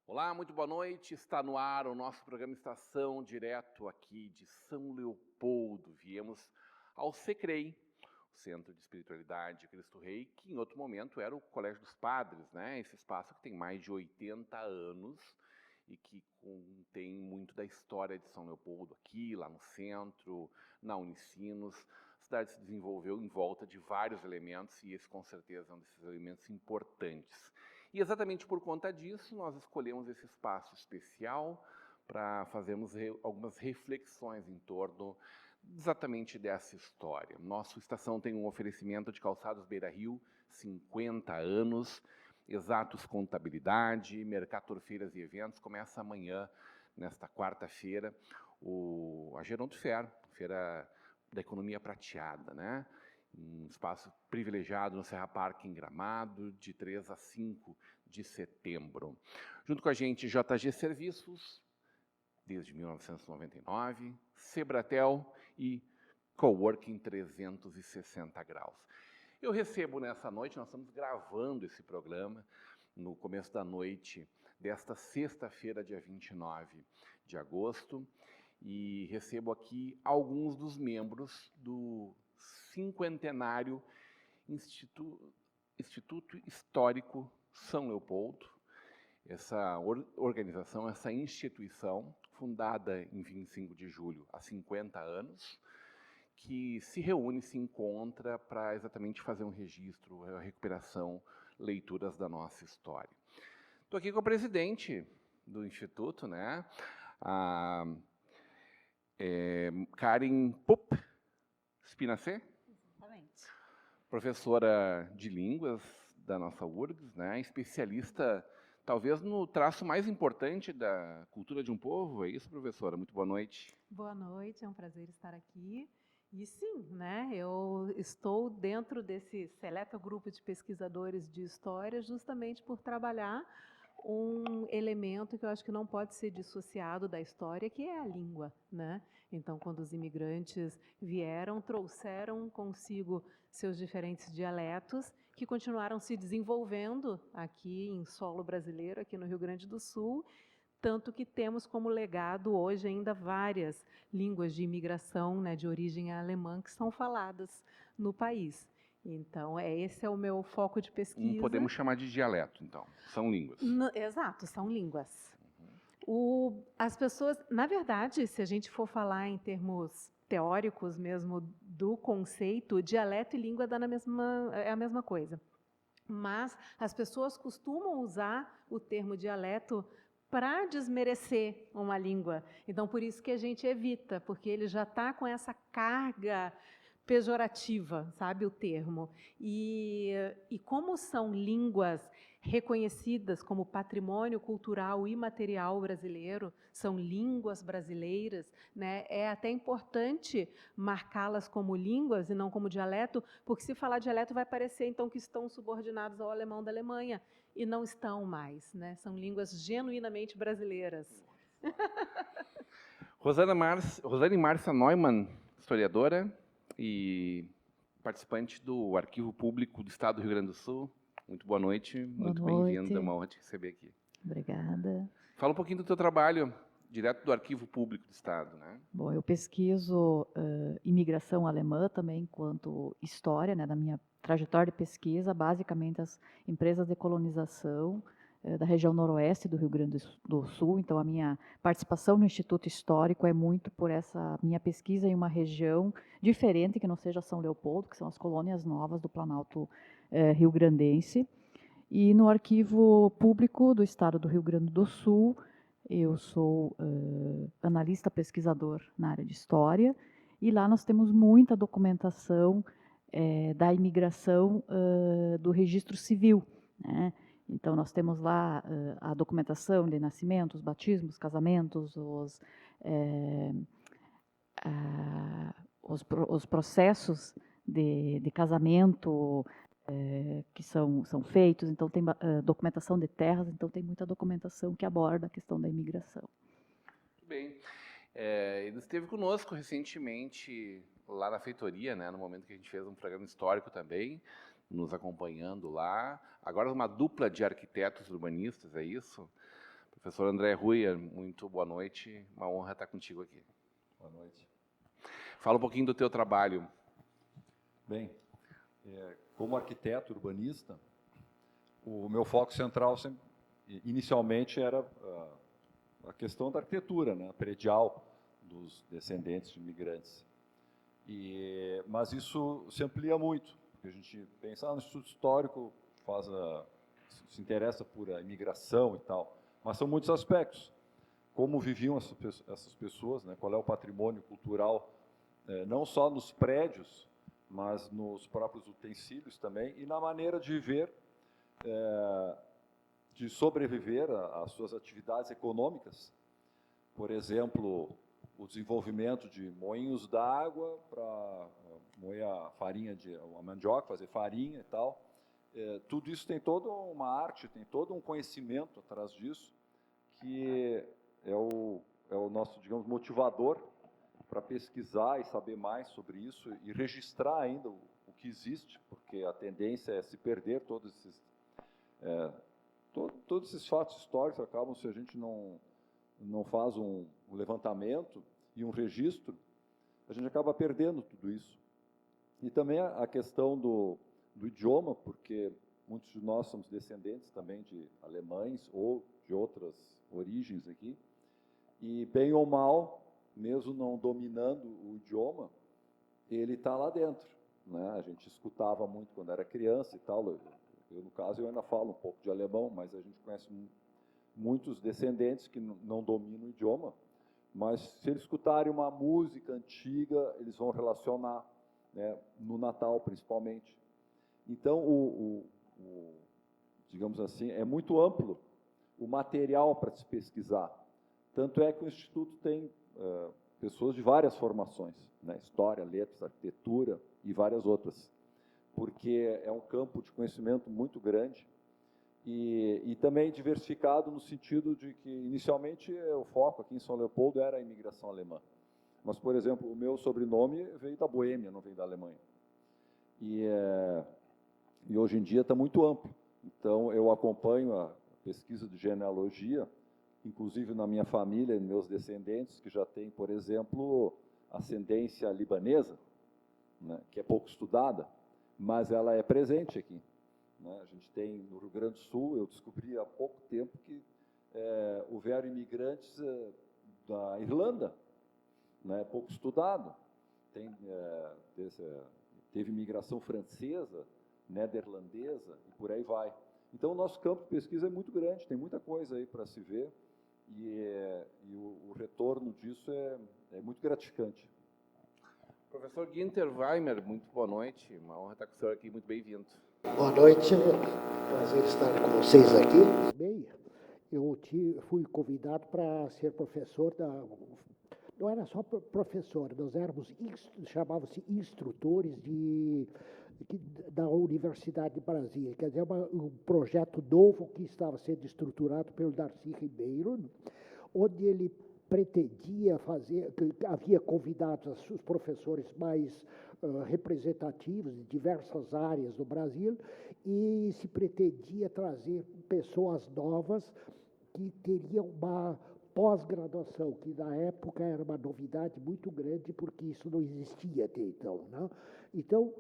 Olá, muito boa noite. Está no ar o nosso programa Estação, direto aqui de São Leopoldo. Viemos ao CECREI, o Centro de Espiritualidade Cristo Rei, que em outro momento era o Colégio dos Padres, né? Esse espaço que tem mais de 80 anos e que contém muito da história de São Leopoldo aqui, lá no centro, na Unicinos. A cidade se desenvolveu em volta de vários elementos e esse, com certeza, é um desses elementos importantes. E exatamente por conta disso, nós escolhemos esse espaço especial para fazermos algumas reflexões em torno exatamente dessa história. Nossa estação tem um oferecimento de Calçados Beira Rio, 50 anos, Exatos Contabilidade, Mercator Feiras e Eventos, começa amanhã, nesta quarta-feira, a Geronto Fair, Feira da Economia Prateada, né? Um espaço privilegiado no Serra Parque, em Gramado, de 3 a 5 de setembro. Junto com a gente, JG Serviços, desde 1999, Sebratel e Coworking 360 graus. Eu recebo nessa noite, nós estamos gravando esse programa no começo da noite desta sexta-feira, dia 29 de agosto, e recebo aqui alguns dos membros do 50º Instituto Histórico São Leopoldo, essa organização, essa instituição, fundada em 25 de julho, há 50 anos, que se reúne, se encontra para exatamente fazer um registro, a recuperação, leituras da nossa história. Estou aqui com a presidente do Instituto, né? A Karen Pupp Spinacé, exatamente, professora de línguas da nossa URGS, né? Especialista, talvez, no traço mais importante da cultura de um povo. É isso, professora? Muito boa noite. Boa noite, é um prazer estar aqui. E sim, né, eu estou dentro desse seleto grupo de pesquisadores de história justamente por trabalhar um elemento que eu acho que não pode ser dissociado da história, que é a língua, né? Então, quando os imigrantes vieram, trouxeram consigo seus diferentes dialetos, que continuaram se desenvolvendo aqui em solo brasileiro, aqui no Rio Grande do Sul, tanto que temos como legado hoje ainda várias línguas de imigração, né, de origem alemã, que são faladas no país. Então, esse é o meu foco de pesquisa. Podemos chamar de dialeto, então. São línguas. Exato, são línguas. As pessoas, na verdade, se a gente for falar em termos teóricos mesmo do conceito, dialeto e língua é a mesma coisa. Mas as pessoas costumam usar o termo dialeto para desmerecer uma língua. Então, por isso que a gente evita, porque ele já está com essa carga pejorativa, sabe, o termo. E como são línguas reconhecidas como patrimônio cultural imaterial brasileiro, são línguas brasileiras, né? É até importante marcá-las como línguas e não como dialeto, porque se falar dialeto vai parecer então que estão subordinados ao alemão da Alemanha, e não estão mais, né? São línguas genuinamente brasileiras. Rosane Márcia Neumann, historiadora e participante do Arquivo Público do Estado do Rio Grande do Sul. Muito boa noite, muito bem-vinda, é uma honra te receber aqui. Obrigada. Fala um pouquinho do teu trabalho, direto do Arquivo Público do Estado, né? Bom, eu pesquiso imigração alemã também enquanto história, né, da minha trajetória de pesquisa, basicamente as empresas de colonização da região noroeste do Rio Grande do Sul. Então, a minha participação no Instituto Histórico é muito por essa minha pesquisa em uma região diferente, que não seja São Leopoldo, que são as colônias novas do Planalto rio-grandense. E no Arquivo Público do Estado do Rio Grande do Sul, eu sou analista pesquisador na área de História, e lá nós temos muita documentação da imigração do registro civil, né? Então, nós temos lá a documentação de nascimentos, batismos, casamentos, os processos de casamento que são feitos, então tem documentação de terras, então tem muita documentação que aborda a questão da imigração. Muito bem. Ele esteve conosco recentemente lá na feitoria, né, no momento que a gente fez um programa histórico também, nos acompanhando lá. Agora uma dupla de arquitetos urbanistas, é isso? Professor André Rui, muito boa noite, uma honra estar contigo aqui. Boa noite. Fala um pouquinho do teu trabalho. Bem, como arquiteto urbanista, o meu foco central inicialmente era a questão da arquitetura, né, predial dos descendentes de imigrantes. Mas isso se amplia muito, porque a gente pensa no Instituto Histórico, se interessa por a imigração e tal, mas são muitos aspectos. Como viviam essas pessoas, né, qual é o patrimônio cultural, não só nos prédios, mas nos próprios utensílios também, e na maneira de viver, de sobreviver às suas atividades econômicas. Por exemplo, o desenvolvimento de moinhos d'água para moer a farinha, a mandioca, fazer farinha e tal. Tudo isso tem toda uma arte, tem todo um conhecimento atrás disso, que é o nosso, digamos, motivador para pesquisar e saber mais sobre isso e registrar ainda o que existe, porque a tendência é se perder todos esses fatos históricos acabam, se a gente não faz um levantamento e um registro, a gente acaba perdendo tudo isso. E também a questão do idioma, porque muitos de nós somos descendentes também de alemães ou de outras origens aqui, e bem ou mal, mesmo não dominando o idioma, ele está lá dentro, né? A gente escutava muito quando era criança e tal. No caso, eu ainda falo um pouco de alemão, mas a gente conhece muitos descendentes que não dominam o idioma, mas se eles escutarem uma música antiga, eles vão relacionar, né, no Natal principalmente. Então, digamos assim, é muito amplo o material para se pesquisar. Tanto é que o Instituto tem pessoas de várias formações, né, história, letras, arquitetura e várias outras, porque é um campo de conhecimento muito grande e também diversificado no sentido de que, inicialmente, o foco aqui em São Leopoldo era a imigração alemã. Mas, por exemplo, o meu sobrenome veio da Boêmia, não veio da Alemanha. E hoje em dia está muito amplo. Então, eu acompanho a pesquisa de genealogia, inclusive na minha família, meus descendentes, que já têm, por exemplo, ascendência libanesa, né, que é pouco estudada, mas ela é presente aqui. Né? A gente tem no Rio Grande do Sul, eu descobri há pouco tempo que houveram imigrantes da Irlanda, né, pouco estudado. Teve imigração francesa, neerlandesa, e por aí vai. Então, o nosso campo de pesquisa é muito grande, tem muita coisa aí para se ver, e o retorno disso é muito gratificante. Professor Günther Weimer, muito boa noite, uma honra estar com o senhor aqui, muito bem-vindo. Boa noite, prazer estar com vocês aqui. Bem, eu fui convidado para ser professor não era só professor, nós éramos, chamava-se instrutores da Universidade de Brasília, quer dizer, um projeto novo que estava sendo estruturado pelo Darcy Ribeiro, onde ele pretendia fazer, havia convidado os professores mais representativos de diversas áreas do Brasil e se pretendia trazer pessoas novas que teriam uma pós-graduação, que na época era uma novidade muito grande, porque isso não existia até então, né? Então,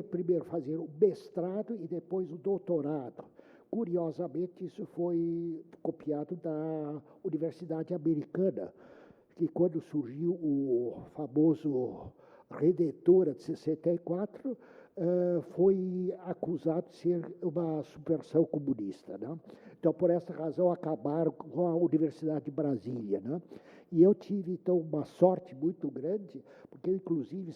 primeiro fazer o mestrado e depois o doutorado. Curiosamente, isso foi copiado da Universidade Americana, que quando surgiu o famoso Redentora de 64, foi acusado de ser uma subversão comunista, né? Então, por essa razão, acabaram com a Universidade de Brasília, né? E eu tive, então, uma sorte muito grande, porque eu, inclusive,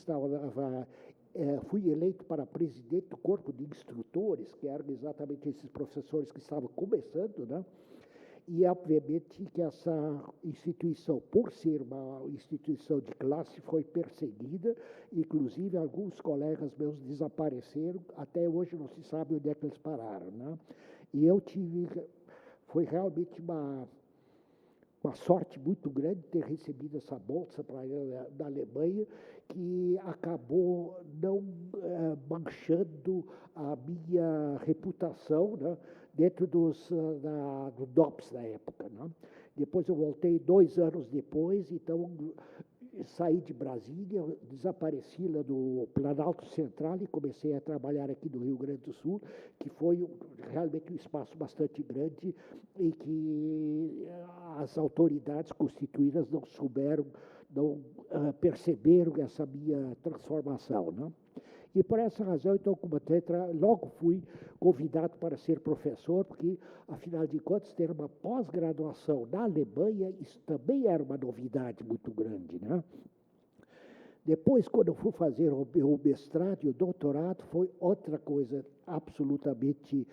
fui eleito para presidente do corpo de instrutores, que eram exatamente esses professores que estavam começando, né? E, obviamente, que essa instituição, por ser uma instituição de classe, foi perseguida. Inclusive, alguns colegas meus desapareceram. Até hoje não se sabe onde é que eles pararam, né? E foi realmente uma sorte muito grande ter recebido essa bolsa da Alemanha, que acabou não manchando a minha reputação, né, dentro do DOPS na época, né. Depois eu voltei 2 anos depois, então saí de Brasília, desapareci lá do Planalto Central e comecei a trabalhar aqui no Rio Grande do Sul, que foi realmente um espaço bastante grande em que as autoridades constituídas não souberam, não perceberam essa minha transformação, né? E por essa razão, então, logo fui convidado para ser professor, porque, afinal de contas, ter uma pós-graduação na Alemanha, isso também era uma novidade muito grande, né? Depois, quando eu fui fazer o mestrado e o doutorado, foi outra coisa absolutamente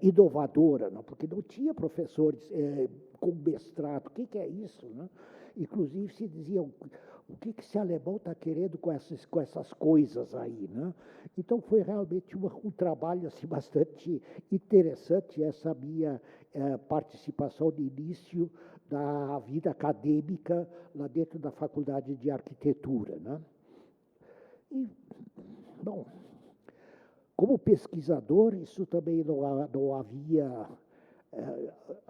inovadora, não? Porque não tinha professores com mestrado. O que é isso, né? Inclusive, se diziam, o que esse alemão está querendo com essas coisas aí, né? Então, foi realmente um trabalho assim, bastante interessante, essa minha participação no início da vida acadêmica lá dentro da Faculdade de Arquitetura, né? E, bom, como pesquisador, isso também não havia...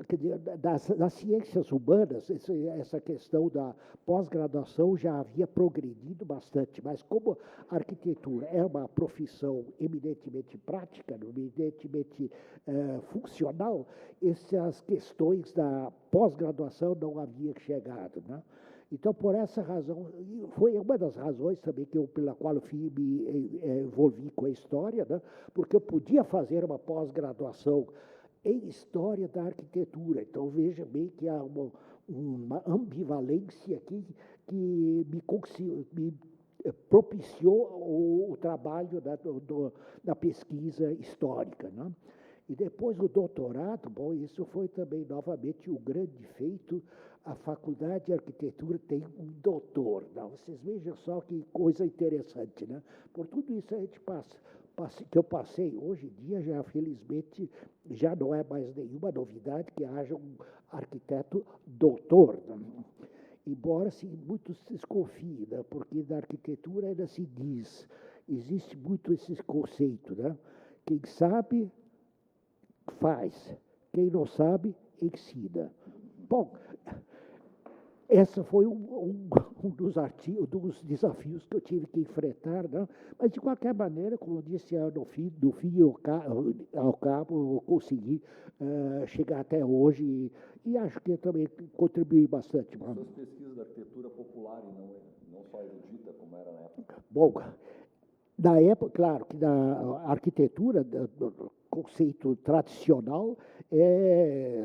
quer dizer, das ciências humanas, essa questão da pós-graduação já havia progredido bastante, mas como a arquitetura é uma profissão eminentemente prática, eminentemente funcional, essas questões da pós-graduação não haviam chegado, né? Então, por essa razão, foi uma das razões também pela qual eu me envolvi com a história, né? Porque eu podia fazer uma pós-graduação em História da Arquitetura. Então, veja bem que há uma ambivalência aqui que me propiciou o trabalho da pesquisa histórica, né? E depois o doutorado, bom, isso foi também novamente um grande feito. A Faculdade de Arquitetura tem um doutor, não? Vocês vejam só que coisa interessante, né? Por tudo isso a gente que eu passei, hoje em dia, já felizmente, já não é mais nenhuma novidade que haja um arquiteto doutor, né? Embora muitos desconfiem, né? Porque na arquitetura ainda se diz, existe muito esse conceito, né? Quem sabe, faz. Quem não sabe, ensina. Bom, esse foi um dos desafios que eu tive que enfrentar, né? Mas, de qualquer maneira, como eu disse, do fim ao cabo, eu consegui chegar até hoje e acho que também contribuí bastante. As suas pesquisas da arquitetura popular e não só erudita, como era na época? Bom, na época, claro, que na arquitetura, do conceito tradicional,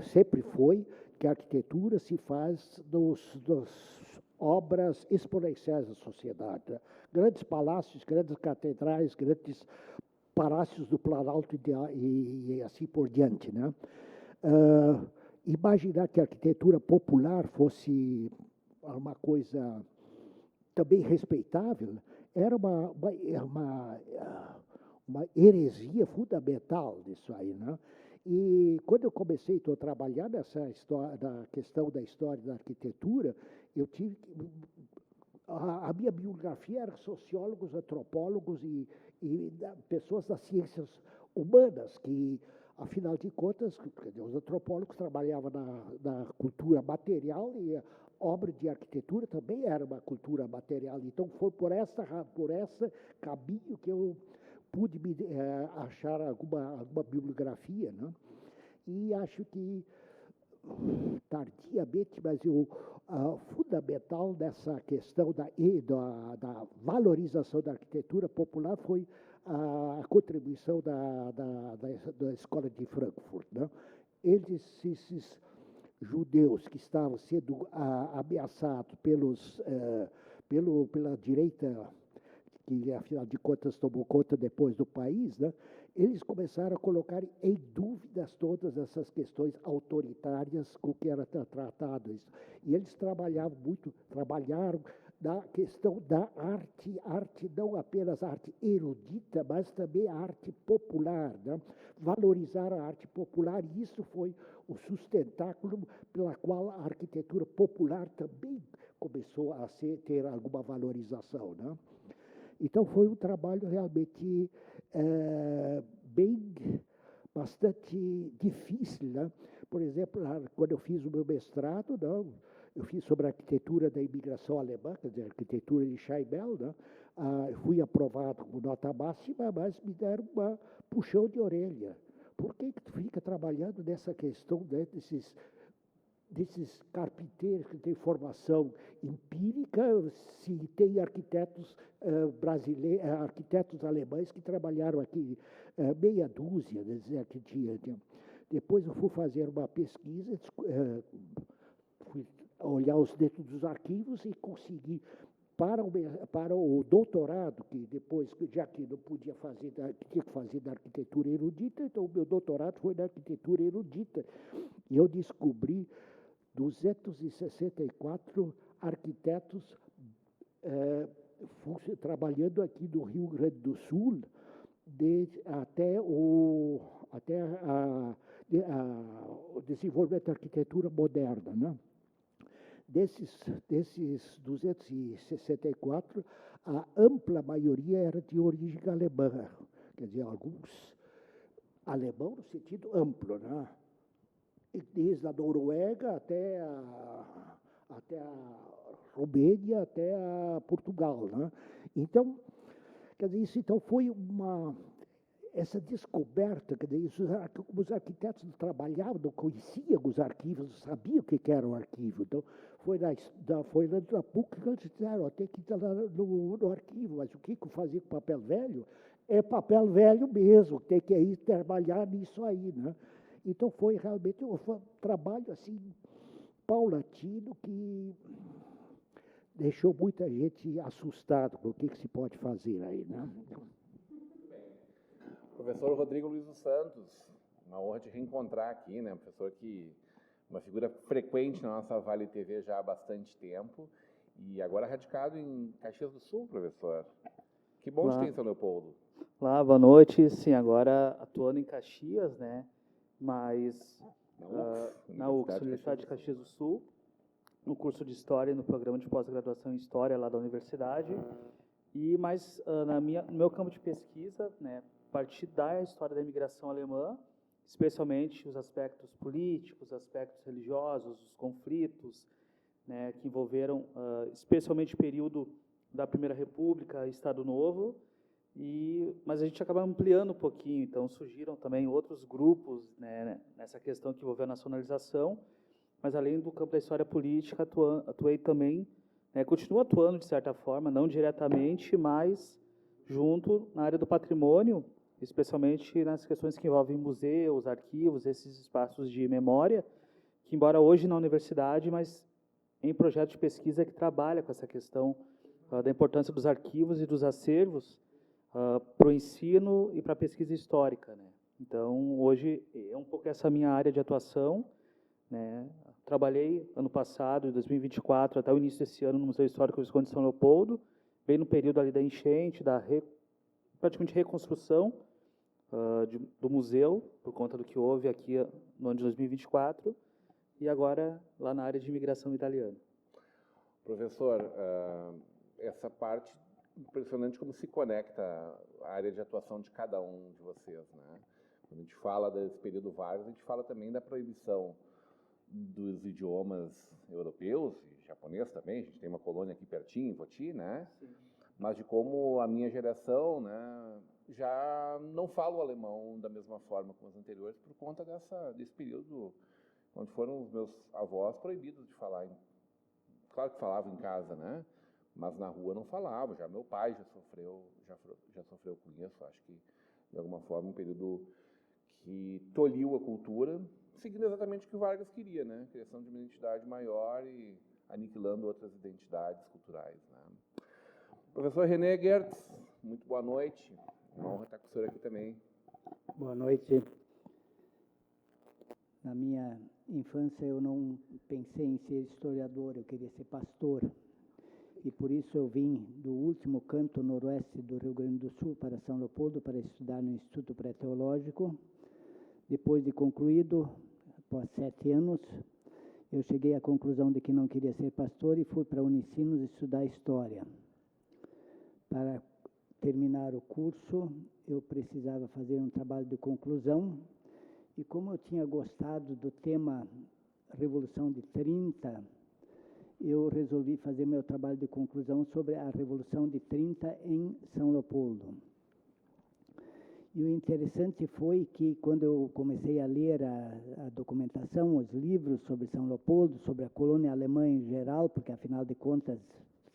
sempre foi que a arquitetura se faz das obras exponenciais da sociedade, né? Grandes palácios, grandes catedrais, grandes palácios do Planalto e assim por diante, né? Imaginar que a arquitetura popular fosse uma coisa também respeitável era uma heresia fundamental disso aí, né? E quando eu comecei a trabalhar nessa história, da questão da história da arquitetura, eu tive a minha biografia era sociólogos, antropólogos e pessoas das ciências humanas, que, afinal de contas, os antropólogos trabalhavam na cultura material e a obra de arquitetura também era uma cultura material. Então, foi por esse caminho que eu pude achar alguma bibliografia, né? E acho que, tardiamente, mas fundamental nessa questão da valorização da arquitetura popular foi a contribuição da Escola de Frankfurt, né? Esses judeus que estavam sendo ameaçados pela direita que afinal de contas tomou conta depois do país, né, eles começaram a colocar em dúvidas todas essas questões autoritárias com que era tratado isso. E eles trabalharam na questão da arte não apenas arte erudita, mas também a arte popular, né? Valorizar a arte popular, e isso foi o sustentáculo pela qual a arquitetura popular também começou a ter alguma valorização, né? Então foi um trabalho realmente bastante difícil, né? Por exemplo, quando eu fiz o meu mestrado, não, eu fiz sobre a arquitetura da imigração alemã, quer dizer, arquitetura de Scheibel, né? Fui aprovado com nota máxima, mas me deram um puxão de orelha. Por que tu fica trabalhando nessa questão, né, desses carpinteiros que têm formação empírica, se tem arquitetos brasileiros, arquitetos alemães que trabalharam aqui, meia dúzia, dizer que tinha. Depois eu fui fazer uma pesquisa, fui olhar os dentro dos arquivos e consegui, para o doutorado, que depois, já que não podia fazer, tinha que fazer da arquitetura erudita, então o meu doutorado foi na arquitetura erudita. E eu descobri 264 arquitetos trabalhando aqui no Rio Grande do Sul, até o desenvolvimento da arquitetura moderna, né? Desses 264, a ampla maioria era de origem alemã, quer dizer, alguns alemão no sentido amplo, né? Desde a Noruega até a Romênia, até a Portugal, né? Então, quer dizer, isso então foi essa descoberta, quer dizer, os arquitetos trabalhavam, não conheciam os arquivos, não sabiam o que era um arquivo. Então, foi na PUC que eles disseram, tem que ir lá no arquivo, mas o que eu fazia com papel velho? É papel velho mesmo, tem que ir trabalhar nisso aí, né? Então, foi realmente um trabalho assim, paulatino, que deixou muita gente assustada com o que se pode fazer aí, né? Professor Rodrigo Luiz dos Santos, uma honra te reencontrar aqui, né? Professor que uma figura frequente na nossa Vale TV já há bastante tempo e agora radicado em Caxias do Sul, professor. Que bom te ter em São Leopoldo. Olá, boa noite. Sim, agora atuando em Caxias, né? Mas na UX, Universidade de Caxias do Sul, no curso de História, no programa de pós-graduação em História lá da universidade. Mas no meu campo de pesquisa, né, a partir da história da imigração alemã, especialmente os aspectos políticos, aspectos religiosos, os conflitos, né, que envolveram especialmente o período da Primeira República, Estado Novo, mas a gente acaba ampliando um pouquinho, então surgiram também outros grupos, né, nessa questão que envolveu a nacionalização, mas além do campo da história política, atuei também, né, continuo atuando de certa forma, não diretamente, mas junto na área do patrimônio, especialmente nas questões que envolvem museus, arquivos, esses espaços de memória, que embora hoje na universidade, mas em projeto de pesquisa que trabalha com essa questão da importância dos arquivos e dos acervos para o ensino e para a pesquisa histórica, né? Então, hoje é um pouco essa minha área de atuação, né? Trabalhei ano passado, de 2024 até o início desse ano, no Museu Histórico Visconde de São Leopoldo, bem no período ali da enchente, praticamente reconstrução do museu, por conta do que houve aqui no ano de 2024, e agora lá na área de imigração italiana. Professor, Essa parte, impressionante como se conecta a área de atuação de cada um de vocês, né? Quando a gente fala desse período Vargas, a gente fala também da proibição dos idiomas europeus e japonês também. A gente tem uma colônia aqui pertinho, em Poti, né? Sim. Mas de como a minha geração, né, já não fala o alemão da mesma forma como os anteriores por conta desse período onde foram os meus avós proibidos de falar. Claro que falavam em casa, né? Mas na rua não falava. Já meu pai já sofreu com isso. Acho que de alguma forma um período que tolhiu a cultura, seguindo exatamente o que o Vargas queria, né? Criação de uma identidade maior e aniquilando outras identidades culturais, né? Professor René Gertz, muito boa noite. Uma honra estar com o senhor aqui também. Boa noite. Na minha infância eu não pensei em ser historiador, eu queria ser pastor. E por isso eu vim do último canto noroeste do Rio Grande do Sul para São Leopoldo para estudar no Instituto Pré-Teológico. Depois de concluído, após 7 anos, eu cheguei à conclusão de que não queria ser pastor e fui para a Unicinos estudar História. Para terminar o curso, eu precisava fazer um trabalho de conclusão, e como eu tinha gostado do tema Revolução de 30, eu resolvi fazer meu trabalho de conclusão sobre a Revolução de 30 em São Leopoldo. E o interessante foi que, quando eu comecei a ler a documentação, os livros sobre São Leopoldo, sobre a colônia alemã em geral, porque, afinal de contas,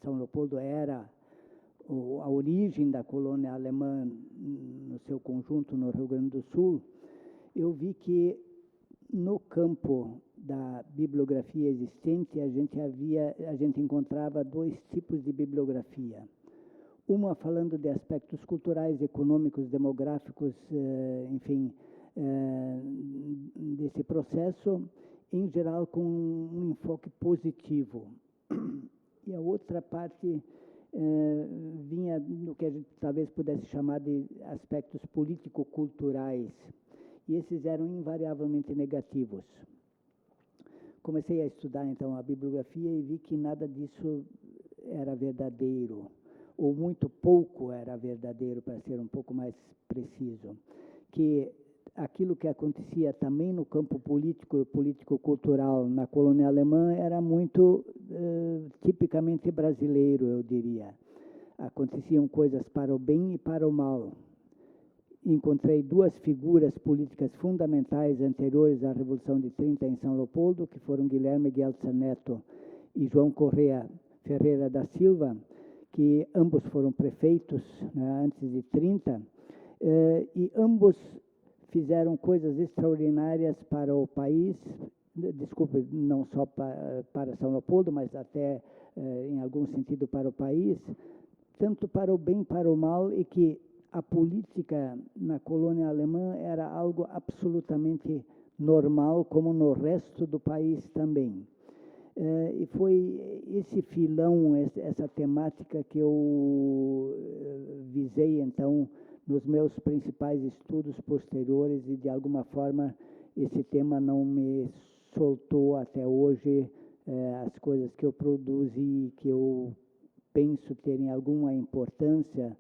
São Leopoldo era a origem da colônia alemã no seu conjunto no Rio Grande do Sul, eu vi que no campo da bibliografia existente a gente encontrava 2 tipos de bibliografia. Uma falando de aspectos culturais, econômicos, demográficos, enfim, desse processo, em geral com um enfoque positivo. E a outra parte vinha no que a gente talvez pudesse chamar de aspectos político-culturais, e esses eram invariavelmente negativos. Comecei a estudar, então, a bibliografia e vi que nada disso era verdadeiro, ou muito pouco era verdadeiro, para ser um pouco mais preciso. Que aquilo que acontecia também no campo político e político-cultural na colônia alemã era muito tipicamente brasileiro, eu diria. Aconteciam coisas para o bem e para o mal. Encontrei 2 figuras políticas fundamentais anteriores à Revolução de 30 em São Leopoldo, que foram Guilherme Gueltzer Neto e João Correia Ferreira da Silva, que ambos foram prefeitos, né, antes de 30, e ambos fizeram coisas extraordinárias para o país, desculpe, não só para São Leopoldo, mas até, em algum sentido, para o país, tanto para o bem, para o mal, e que a política na colônia alemã era algo absolutamente normal, como no resto do país também. E foi esse filão, essa temática que eu visei, então, nos meus principais estudos posteriores, e, de alguma forma, esse tema não me soltou até hoje. As coisas que eu produzi, que eu penso terem alguma importância,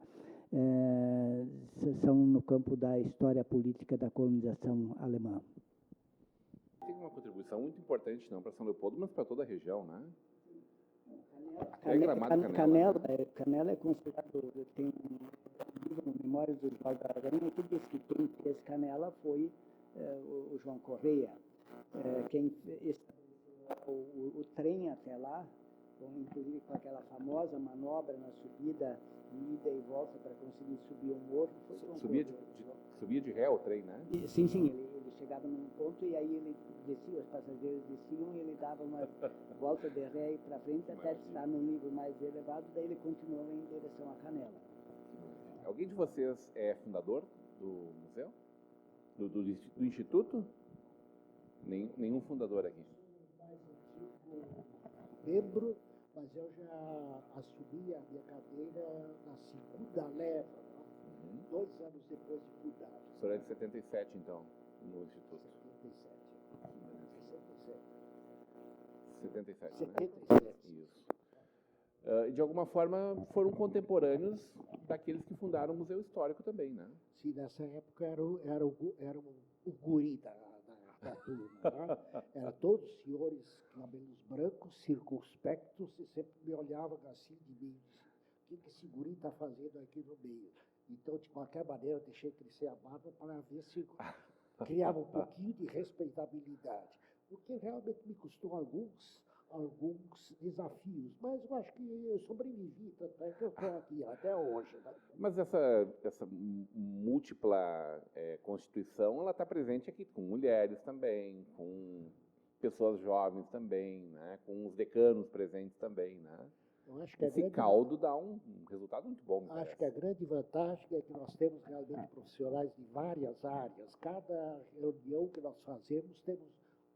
são no campo da história política da colonização alemã. Tem uma contribuição muito importante, não para São Leopoldo, mas para toda a região, né? Canela é considerado, tem um livro, Memórias do Jorge Aranha, que diz que quem fez Canela foi o João Correia. Quem o trem até lá, inclusive com aquela famosa manobra na subida, ida e volta para conseguir subir o morro, foi João Correia. Subia de ré o trem, né? Sim, ele chegava num ponto e aí ele descia, os passageiros desciam e ele dava uma volta de ré e para frente até estar no nível mais elevado, daí ele continuou em direção à Canela. Alguém de vocês é fundador do museu? Do instituto? Nenhum fundador aqui. Mais antigo membro, mas eu já assumi a minha cadeira na segunda leva, 2 anos depois de mudar. O senhor é de 77, então, no instituto? 77, né? 77. Isso. De alguma forma, foram contemporâneos daqueles que fundaram o Museu Histórico também, né? Sim, nessa época era o guri da turma. Né? Eram todos senhores cabelos brancos, circunspectos, e sempre me olhavam assim de mim. O que esse guri está fazendo aqui no meio? Então, de qualquer maneira, eu deixei crescer a barba para ver se criava um pouquinho de respeitabilidade. O que realmente me custou alguns desafios, mas eu acho que eu sobrevivi, tanto é que eu estou aqui até hoje. Né? Mas essa múltipla constituição, ela está presente aqui com mulheres também, com pessoas jovens também, né? Com os decanos presentes também, né? Eu acho que a Esse grande, caldo dá um resultado muito bom, me acho parece. que a grande vantagem é que nós temos realmente profissionais de várias áreas. Cada reunião que nós fazemos, temos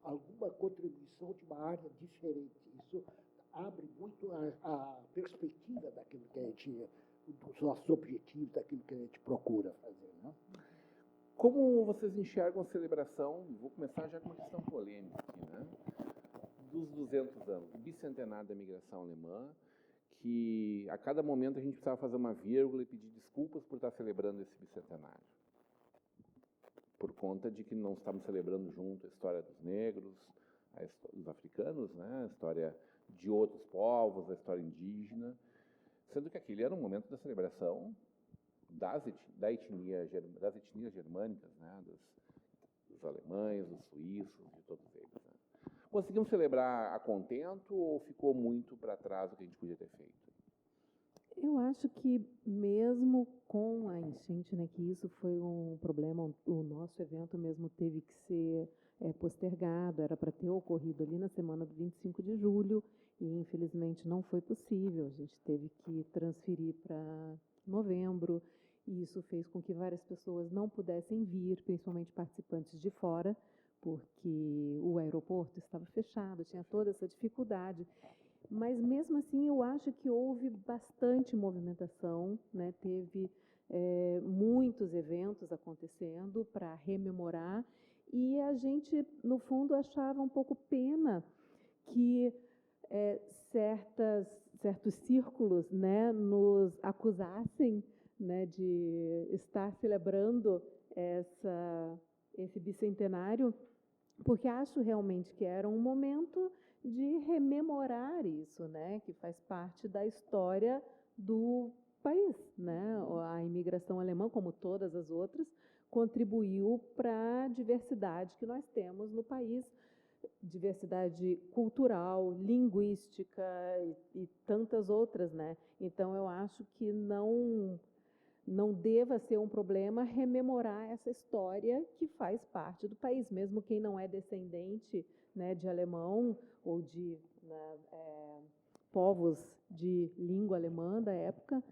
alguma contribuição de uma área diferente. Isso abre muito a perspectiva daquilo que a gente, dos nossos objetivos, daquilo que a gente procura fazer, né? Como vocês enxergam a celebração, vou começar já com uma questão polêmica aqui, né? Dos 200 anos, do bicentenário da imigração alemã, que a cada momento a gente precisava fazer uma vírgula e pedir desculpas por estar celebrando esse bicentenário. Por conta de que não estamos celebrando junto a história dos negros, dos africanos, né? A história de outros povos, a história indígena, sendo que aquele era um momento da celebração das etnias germânicas, né? Dos alemães, dos suíços, de todos eles. Né? Conseguimos celebrar a contento ou ficou muito para trás o que a gente podia ter feito? Eu acho que mesmo com a enchente, né, que isso foi um problema, o nosso evento mesmo teve que ser postergado, era para ter ocorrido ali na semana do 25 de julho, e infelizmente não foi possível, a gente teve que transferir para novembro, e isso fez com que várias pessoas não pudessem vir, principalmente participantes de fora, porque o aeroporto estava fechado, tinha toda essa dificuldade. Mas, mesmo assim, eu acho que houve bastante movimentação, né? Teve muitos eventos acontecendo para rememorar, e a gente, no fundo, achava um pouco pena que certos círculos, né, nos acusassem, né, de estar celebrando esse bicentenário, porque acho realmente que era um momento de rememorar isso, né, que faz parte da história do país, né? A imigração alemã, como todas as outras, contribuiu para a diversidade que nós temos no país, diversidade cultural, linguística e tantas outras, né? Então eu acho que não deva ser um problema rememorar essa história que faz parte do país, mesmo quem não é descendente, né, de alemão ou de povos de língua alemã da época,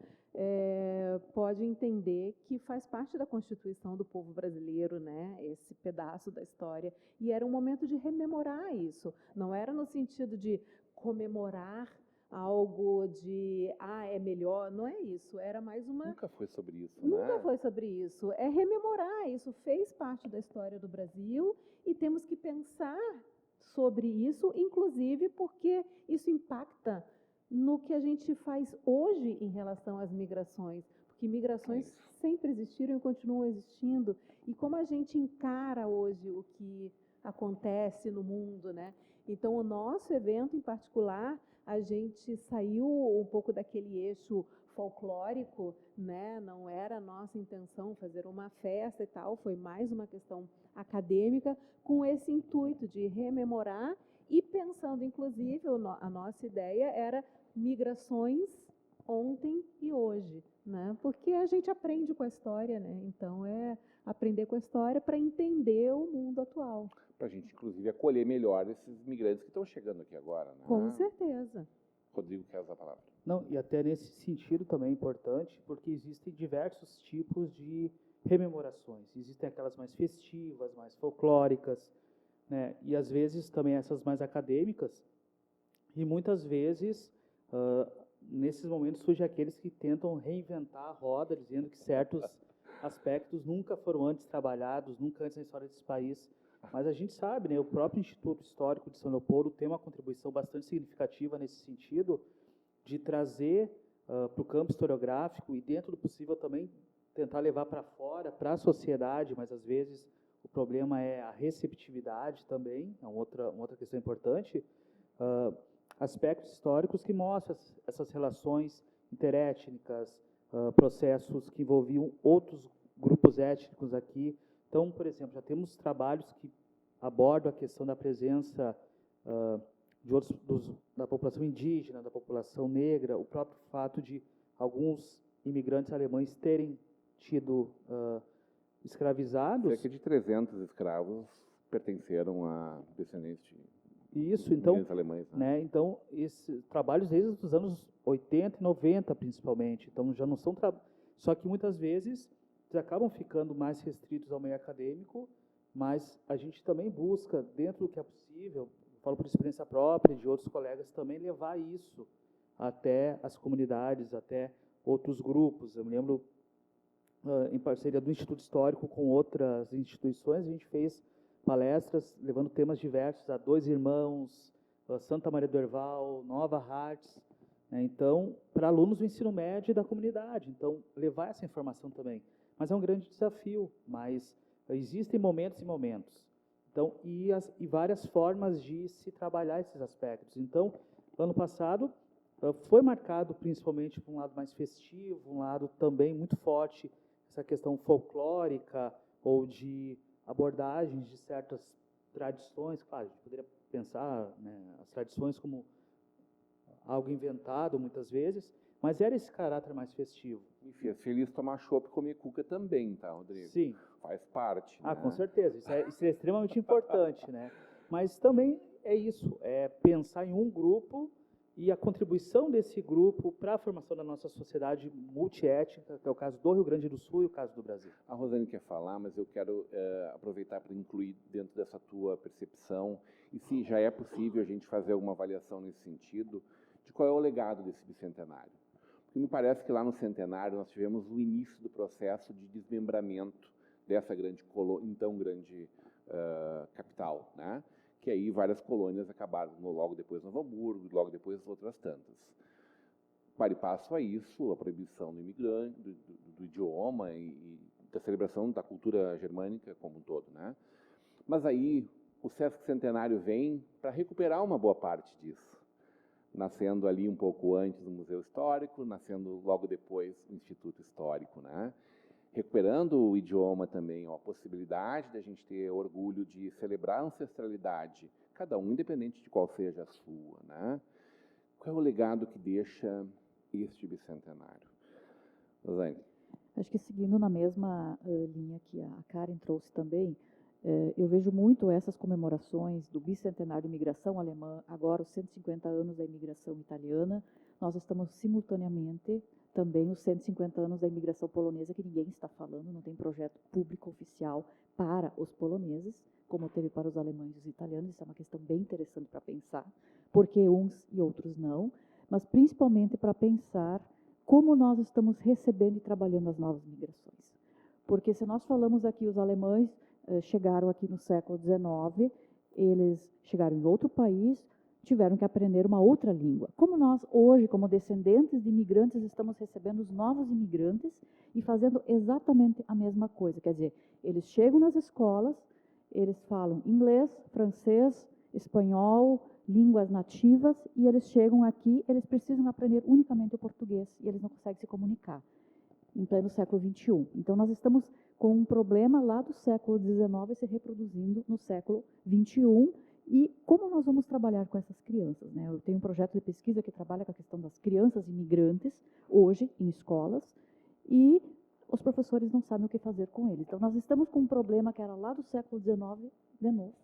pode entender que faz parte da constituição do povo brasileiro, né, esse pedaço da história. E era um momento de rememorar isso, não era no sentido de comemorar algo de, é melhor, não é isso, era mais uma... Nunca foi sobre isso, Nunca né? foi sobre isso, é rememorar, isso fez parte da história do Brasil e temos que pensar sobre isso, inclusive porque isso impacta no que a gente faz hoje em relação às migrações, porque migrações sempre existiram e continuam existindo, e como a gente encara hoje o que acontece no mundo, né? Então, o nosso evento em particular, a gente saiu um pouco daquele eixo folclórico, né? Não era a nossa intenção fazer uma festa e tal, foi mais uma questão acadêmica, com esse intuito de rememorar e pensando, inclusive, a nossa ideia era migrações ontem e hoje, né? Porque a gente aprende com a história, né? Então, aprender com a história para entender o mundo atual. Para a gente, inclusive, acolher melhor esses imigrantes que estão chegando aqui agora, né? Com certeza. Rodrigo, quer usar a palavra? Não, e até nesse sentido também é importante, porque existem diversos tipos de rememorações. Existem aquelas mais festivas, mais folclóricas, né? E às vezes também essas mais acadêmicas. E muitas vezes, nesses momentos, surgem aqueles que tentam reinventar a roda, dizendo que certos aspectos nunca foram antes trabalhados, nunca antes na história desse país. Mas a gente sabe, né, o próprio Instituto Histórico de São Leopoldo tem uma contribuição bastante significativa nesse sentido, de trazer para o campo historiográfico e, dentro do possível, também tentar levar para fora, para a sociedade, mas às vezes o problema é a receptividade também, é uma outra questão importante, aspectos históricos que mostram essas relações interétnicas, processos que envolviam outros grupos étnicos aqui. Então, por exemplo, já temos trabalhos que abordam a questão da presença da população indígena, da população negra, o próprio fato de alguns imigrantes alemães terem tido escravizados. Cerca de 300 escravos pertenceram a descendentes Isso, então, imigrantes alemães, né? né? Então, esses trabalhos desde os anos 80 e 90, principalmente. Então, já não são... Só que, muitas vezes, eles acabam ficando mais restritos ao meio acadêmico, mas a gente também busca, dentro do que é possível, falo por experiência própria de outros colegas, também levar isso até as comunidades, até outros grupos. Eu me lembro, em parceria do Instituto Histórico com outras instituições, a gente fez palestras levando temas diversos, a Dois Irmãos, a Santa Maria do Herval, Nova Hartz, né? Então, para alunos do ensino médio e da comunidade. Então, levar essa informação também. Mas é um grande desafio, mas existem momentos e momentos. Então, e várias formas de se trabalhar esses aspectos. Então, ano passado, foi marcado principalmente por um lado mais festivo, um lado também muito forte, essa questão folclórica ou de abordagens de certas tradições. Claro, a gente poderia pensar, né, as tradições como algo inventado muitas vezes, mas era esse caráter mais festivo. E fez feliz tomar chopp e comer cuca também, tá, Rodrigo? Sim. Faz parte. Ah, né? com certeza, isso é extremamente importante, né? Mas também é isso, é pensar em um grupo e a contribuição desse grupo para a formação da nossa sociedade multiétnica, que é o caso do Rio Grande do Sul e o caso do Brasil. A Rosane quer falar, mas eu quero aproveitar para incluir dentro dessa tua percepção, e se já é possível a gente fazer alguma avaliação nesse sentido, de qual é o legado desse bicentenário. Porque me parece que lá no centenário nós tivemos o início do processo de desmembramento dessa então grande capital, né? Que aí várias colônias acabaram, logo depois Novo Hamburgo, logo depois outras tantas. Para e passo a isso, a proibição do imigrante, do idioma e da celebração da cultura germânica como um todo, né? Mas aí o Sesc Centenário vem para recuperar uma boa parte disso, nascendo ali um pouco antes do Museu Histórico, nascendo logo depois o Instituto Histórico, né? Recuperando o idioma também, ó, a possibilidade da gente ter orgulho de celebrar a ancestralidade, cada um independente de qual seja a sua, né? Qual é o legado que deixa este bicentenário? Rosane. Acho que seguindo na mesma linha que a Karen trouxe também, eu vejo muito essas comemorações do bicentenário de imigração alemã, agora os 150 anos da imigração italiana. Nós estamos simultaneamente também os 150 anos da imigração polonesa, que ninguém está falando, não tem projeto público oficial para os poloneses, como teve para os alemães e os italianos. Isso é uma questão bem interessante para pensar, porque uns e outros não, mas principalmente para pensar como nós estamos recebendo e trabalhando as novas migrações. Porque se nós falamos aqui, os alemães chegaram aqui no século XIX, eles chegaram em outro país, tiveram que aprender uma outra língua. Como nós, hoje, como descendentes de imigrantes, estamos recebendo os novos imigrantes e fazendo exatamente a mesma coisa. Quer dizer, eles chegam nas escolas, eles falam inglês, francês, espanhol, línguas nativas, e eles chegam aqui, eles precisam aprender unicamente o português, e eles não conseguem se comunicar, em pleno século XXI. Então, nós estamos com um problema lá do século XIX se reproduzindo no século XXI, e como nós vamos trabalhar com essas crianças, né? Eu tenho um projeto de pesquisa que trabalha com a questão das crianças imigrantes, hoje, em escolas, e os professores não sabem o que fazer com eles. Então, nós estamos com um problema que era lá do século XIX, de novo.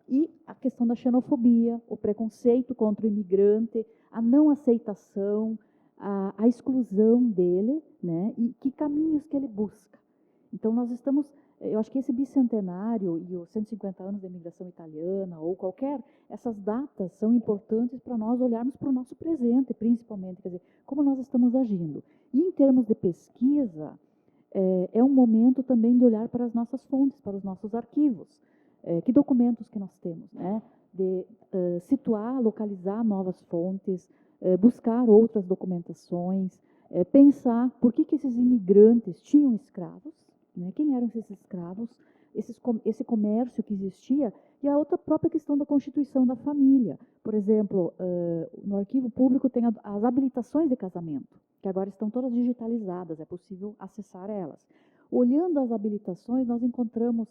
E a questão da xenofobia, o preconceito contra o imigrante, a não aceitação, a exclusão dele, né? E que caminhos que ele busca. Então, nós estamos... Eu acho que esse bicentenário e os 150 anos da imigração italiana, ou essas datas são importantes para nós olharmos para o nosso presente, principalmente, quer dizer, como nós estamos agindo. E em termos de pesquisa, é um momento também de olhar para as nossas fontes, para os nossos arquivos. Que documentos que nós temos, né? De situar, localizar novas fontes, buscar outras documentações, pensar por que esses imigrantes tinham escravos, né? Quem eram esses escravos, esse comércio que existia, e a outra própria questão da constituição da família. Por exemplo, no arquivo público tem as habilitações de casamento, que agora estão todas digitalizadas, é possível acessar elas. Olhando as habilitações, nós encontramos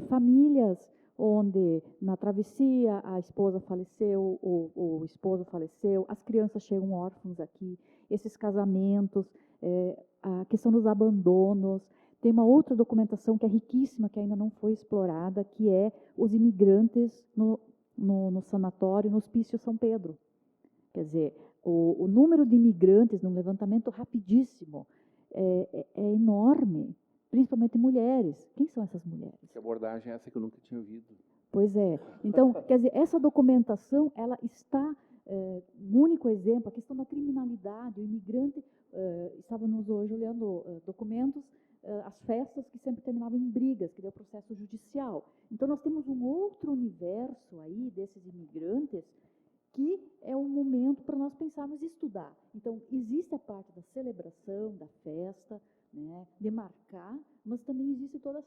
famílias onde, na travessia, a esposa faleceu, o esposo faleceu, as crianças chegam órfãos aqui, esses casamentos, a questão dos abandonos. Tem uma outra documentação que é riquíssima, que ainda não foi explorada, que é os imigrantes no sanatório, no Hospício São Pedro. Quer dizer, o número de imigrantes, num levantamento rapidíssimo, é enorme, principalmente mulheres. Quem são essas mulheres? Que abordagem é essa que eu nunca tinha ouvido? Pois é. Então, quer dizer, essa documentação, ela está, um único exemplo, a questão da criminalidade, o imigrante, estávamos hoje olhando documentos, as festas que sempre terminavam em brigas, que deu processo judicial. Então, nós temos um outro universo aí desses imigrantes que é um momento para nós pensarmos e estudar. Então, existe a parte da celebração, da festa, né, de marcar, mas também existe todo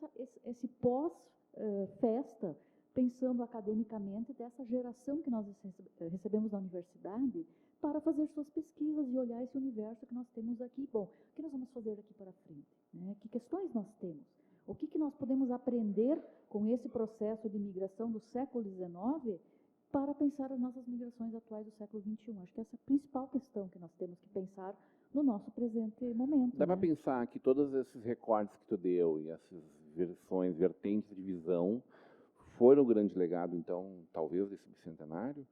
esse pós-festa, pensando academicamente dessa geração que nós recebemos na universidade para fazer suas pesquisas e olhar esse universo que nós temos aqui. Bom, o que nós vamos fazer daqui para frente? Né? Que questões nós temos? O que nós podemos aprender com esse processo de migração do século XIX para pensar as nossas migrações atuais do século XXI? Acho que essa é a principal questão que nós temos que pensar no nosso presente momento. Dá para pensar que todos esses recortes que tu deu e essas vertentes de visão foram o grande legado, então, talvez, desse bicentenário?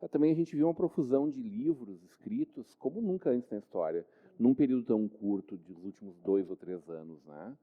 Também a gente viu uma profusão de livros escritos, como nunca antes na história, num período tão curto, dos últimos 2 ou 3 anos, né?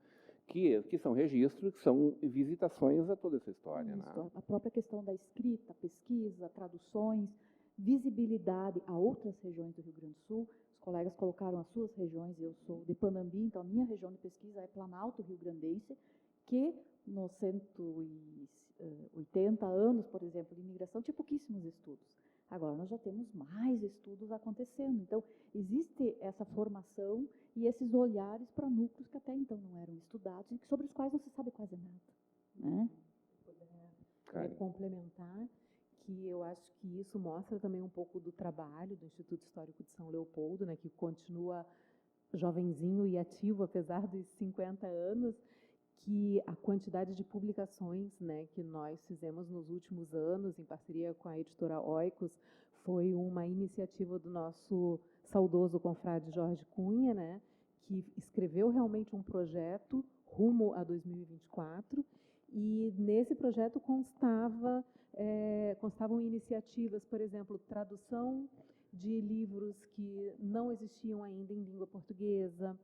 Que são registros, que são visitações a toda essa história. Né? A própria questão da escrita, pesquisa, traduções, visibilidade a outras regiões do Rio Grande do Sul. Os colegas colocaram as suas regiões, eu sou de Panambi, então a minha região de pesquisa é Planalto Rio-Grandense, que nos 180 anos, por exemplo, de imigração, tinha pouquíssimos estudos. Agora nós já temos mais estudos acontecendo. Então, existe essa formação e esses olhares para núcleos que até então não eram estudados e sobre os quais não se sabe quase nada. Né? Complementar, que eu acho que isso mostra também um pouco do trabalho do Instituto Histórico de São Leopoldo, né, que continua jovenzinho e ativo, apesar dos 50 anos, que a quantidade de publicações, né, que nós fizemos nos últimos anos, em parceria com a editora Oikos, foi uma iniciativa do nosso saudoso confrade Jorge Cunha, né, que escreveu realmente um projeto rumo a 2024, e nesse projeto constavam iniciativas, por exemplo, tradução de livros que não existiam ainda em língua portuguesa,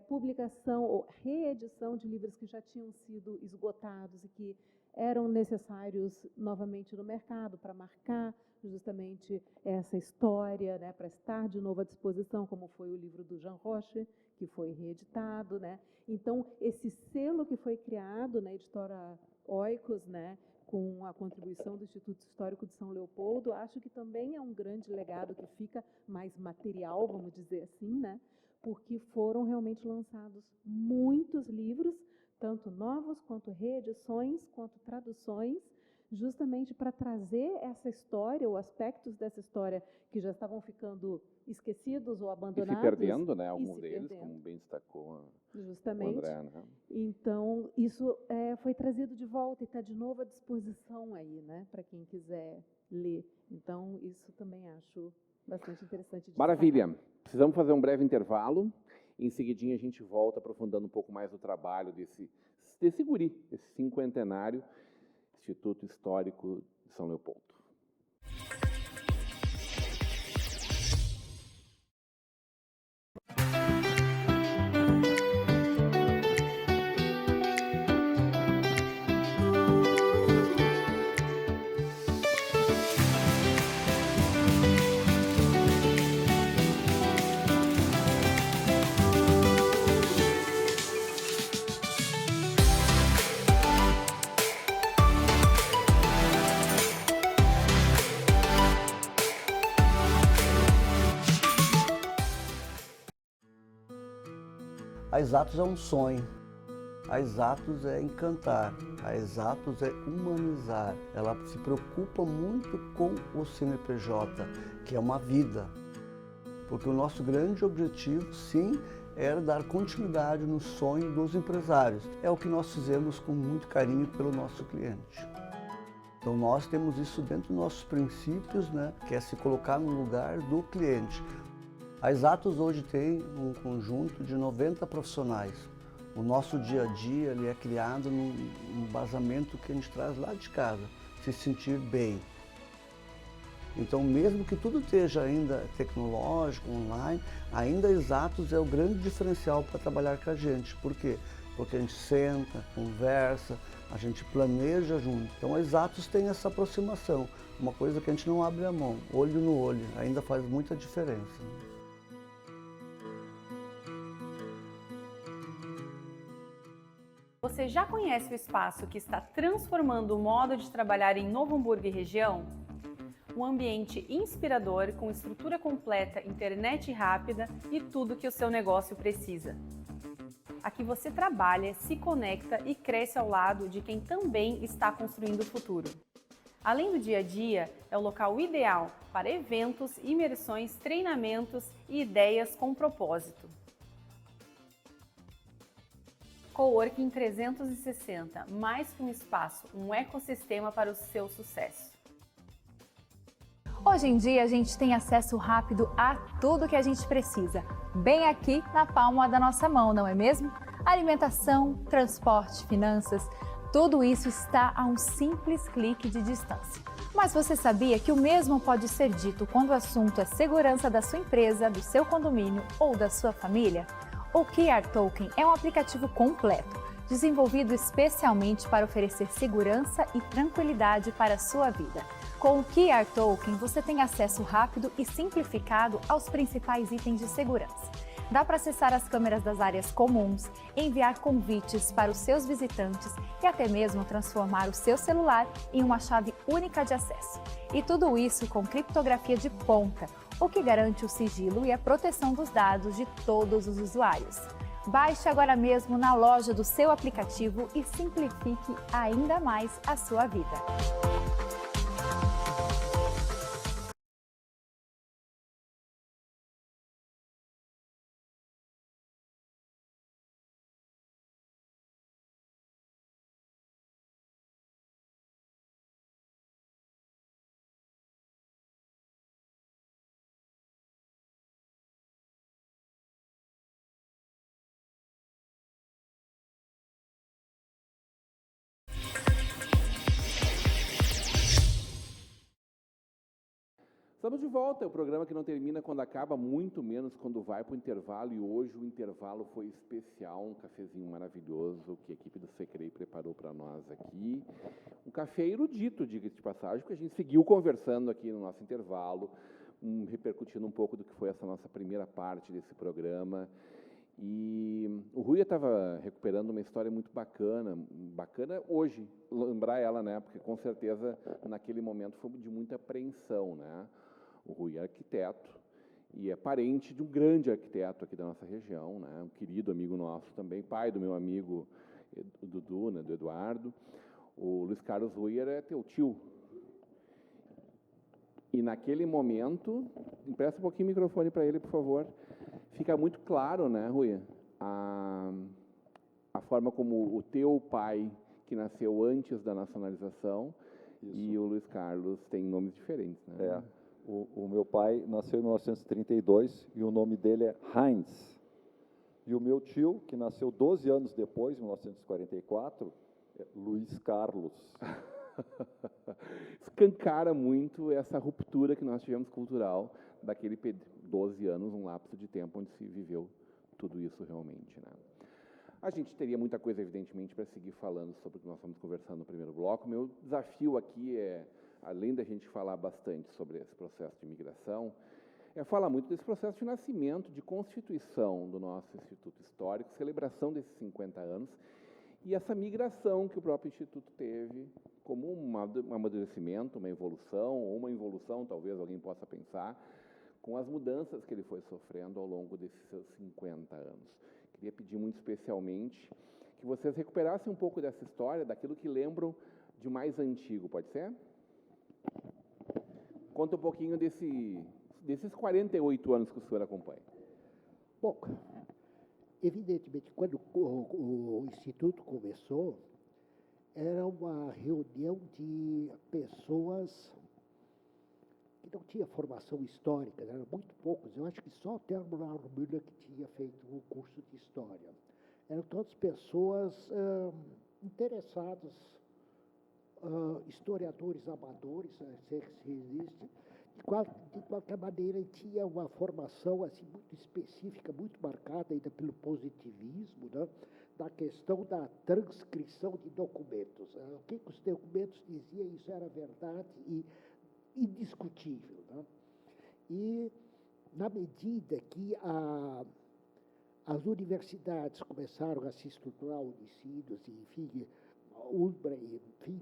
publicação ou reedição de livros que já tinham sido esgotados e que eram necessários novamente no mercado para marcar justamente essa história, né, para estar de novo à disposição, como foi o livro do Jean Roche, que foi reeditado. Né? Então, esse selo que foi criado na editora Oikos, né, com a contribuição do Instituto Histórico de São Leopoldo, acho que também é um grande legado que fica mais material, vamos dizer assim, né? Porque foram realmente lançados muitos livros, tanto novos, quanto reedições, quanto traduções, justamente para trazer essa história, ou aspectos dessa história que já estavam ficando esquecidos ou abandonados. E se perdendo, né? Alguns deles, como bem destacou justamente. O André. Né? Então, isso foi trazido de volta e está de novo à disposição aí, né? Para quem quiser ler. Então, isso também acho bastante interessante. Maravilha. Precisamos fazer um breve intervalo. Em seguidinha a gente volta aprofundando um pouco mais o trabalho desse guri, esse cinquentenário Instituto Histórico de São Leopoldo. A Exatos é um sonho, a Exatos é encantar, a Exatos é humanizar. Ela se preocupa muito com o CNPJ, que é uma vida. Porque o nosso grande objetivo, sim, era dar continuidade no sonho dos empresários. É o que nós fizemos com muito carinho pelo nosso cliente. Então nós temos isso dentro dos nossos princípios, né, que é se colocar no lugar do cliente. A Exatos hoje tem um conjunto de 90 profissionais. O nosso dia a dia ele é criado num embasamento que a gente traz lá de casa, se sentir bem. Então, mesmo que tudo esteja ainda tecnológico, online, ainda exatos é o grande diferencial para trabalhar com a gente. Por quê? Porque a gente senta, conversa, a gente planeja junto. Então, a exatos tem essa aproximação, uma coisa que a gente não abre a mão, olho no olho, ainda faz muita diferença. Você já conhece o espaço que está transformando o modo de trabalhar em Novo Hamburgo e região? Um ambiente inspirador com estrutura completa, internet rápida e tudo que o seu negócio precisa. Aqui você trabalha, se conecta e cresce ao lado de quem também está construindo o futuro. Além do dia a dia, é o local ideal para eventos, imersões, treinamentos e ideias com propósito. Coworking 360, mais que um espaço, um ecossistema para o seu sucesso. Hoje em dia a gente tem acesso rápido a tudo que a gente precisa, bem aqui na palma da nossa mão, não é mesmo? Alimentação, transporte, finanças, tudo isso está a um simples clique de distância. Mas você sabia que o mesmo pode ser dito quando o assunto é segurança da sua empresa, do seu condomínio ou da sua família? O QR Token é um aplicativo completo, desenvolvido especialmente para oferecer segurança e tranquilidade para a sua vida. Com o QR Token, você tem acesso rápido e simplificado aos principais itens de segurança. Dá para acessar as câmeras das áreas comuns, enviar convites para os seus visitantes e até mesmo transformar o seu celular em uma chave única de acesso. E tudo isso com criptografia de ponta, o que garante o sigilo e a proteção dos dados de todos os usuários. Baixe agora mesmo na loja do seu aplicativo e simplifique ainda mais a sua vida. Estamos de volta, é o programa que não termina quando acaba, muito menos quando vai para o intervalo. E hoje o intervalo foi especial, um cafezinho maravilhoso que a equipe do Secrei preparou para nós aqui. Um café erudito, diga-se de passagem, porque a gente seguiu conversando aqui no nosso intervalo, repercutindo um pouco do que foi essa nossa primeira parte desse programa. E o Rui estava recuperando uma história muito bacana hoje, lembrar ela, né? Porque com certeza naquele momento foi de muita apreensão, né? O Rui é arquiteto e é parente de um grande arquiteto aqui da nossa região, né? Um querido amigo nosso também, pai do meu amigo Dudu, né? Do Eduardo. O Luiz Carlos Ruyer é teu tio. E naquele momento, empresta um pouquinho o microfone para ele, por favor. Fica muito claro, né, Rui, a forma como o teu pai, que nasceu antes da nacionalização, isso, e o Luiz Carlos têm nomes diferentes, né? É. O meu pai nasceu em 1932 e o nome dele é Heinz. E o meu tio, que nasceu 12 anos depois, em 1944, é Luiz Carlos. Escancara muito essa ruptura que nós tivemos cultural daquele 12 anos, um lapso de tempo onde se viveu tudo isso realmente, né? A gente teria muita coisa, evidentemente, para seguir falando sobre o que nós estamos conversando no primeiro bloco. Meu desafio aqui é, além da gente falar bastante sobre esse processo de imigração, é falar muito desse processo de nascimento, de constituição do nosso Instituto Histórico, celebração desses 50 anos, e essa migração que o próprio Instituto teve como um amadurecimento, uma evolução, ou uma involução, talvez alguém possa pensar, com as mudanças que ele foi sofrendo ao longo desses seus 50 anos. Queria pedir muito especialmente que vocês recuperassem um pouco dessa história, daquilo que lembram de mais antigo, pode ser? Conta um pouquinho desses 48 anos que o senhor acompanha. Bom, evidentemente, quando o Instituto começou, era uma reunião de pessoas que não tinha formação histórica, eram muito poucos. Eu acho que só o Termo Müller que tinha feito um curso de história. Eram todas pessoas interessadas, historiadores amadores, se existe, de qualquer maneira, ele tinha uma formação assim, muito específica, muito marcada ainda pelo positivismo, né? Na questão da transcrição de documentos. O que os documentos diziam, isso era verdade e indiscutível. Né? E, na medida que as universidades começaram a se estruturar, Unicinos, enfim, UNBRA, enfim,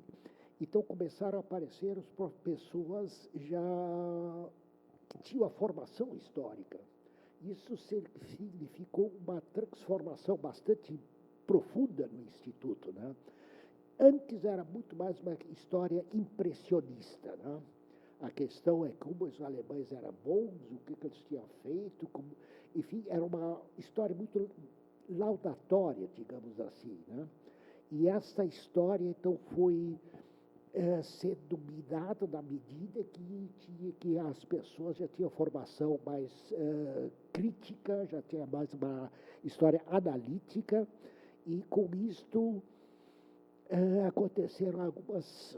então começaram a aparecer as pessoas já que tinham a formação histórica. Isso significou uma transformação bastante profunda no Instituto. Né? Antes era muito mais uma história impressionista. Né? A questão é como os alemães eram bons, o que eles tinham feito, enfim, era uma história muito laudatória, digamos assim. Né? E essa história, então, foi sendo minada na medida que as pessoas já tinham formação mais crítica, já tinha mais uma história analítica, e com isto aconteceram algumas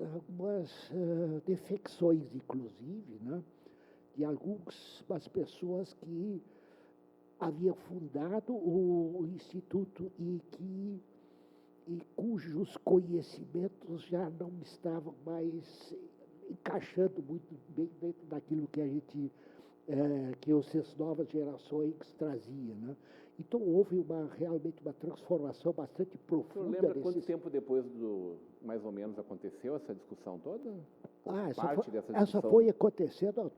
defecções, inclusive, né, de algumas pessoas que haviam fundado o Instituto e cujos conhecimentos já não estavam mais encaixando muito bem dentro daquilo que a gente, que essas novas gerações traziam. Né? Então houve realmente uma transformação bastante profunda. Você lembra quanto tempo depois mais ou menos, aconteceu essa discussão toda? Essa foi acontecendo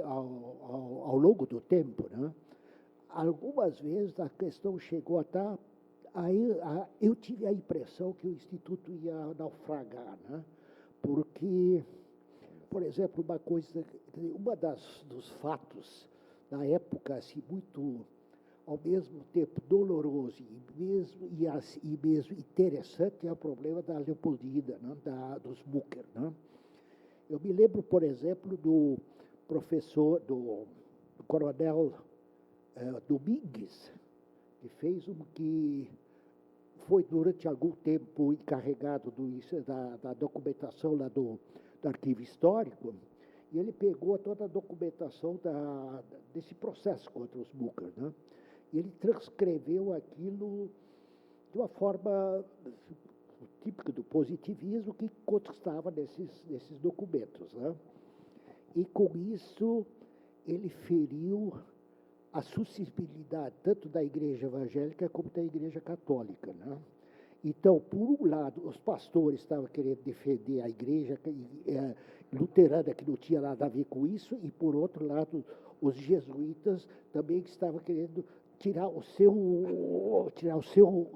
ao longo do tempo. Né? Algumas vezes a questão chegou a estar. Eu tive a impressão que o Instituto ia naufragar, né? Porque, por exemplo, dos fatos da época, assim, muito, ao mesmo tempo, doloroso e mesmo interessante, é o problema da Leopoldina, né? Dos Mucker. Né? Eu me lembro, por exemplo, do professor, do coronel Domingues, que foi durante algum tempo encarregado da documentação lá do arquivo histórico, e ele pegou toda a documentação desse processo contra os Mucker, né? E ele transcreveu aquilo de uma forma típica do positivismo que constava nesses documentos. Né? E com isso ele feriu a suscetibilidade tanto da igreja evangélica como da igreja católica. Né? Então, por um lado, os pastores estavam querendo defender a igreja luterana, que não tinha nada a ver com isso, e, por outro lado, os jesuítas também estavam querendo tirar o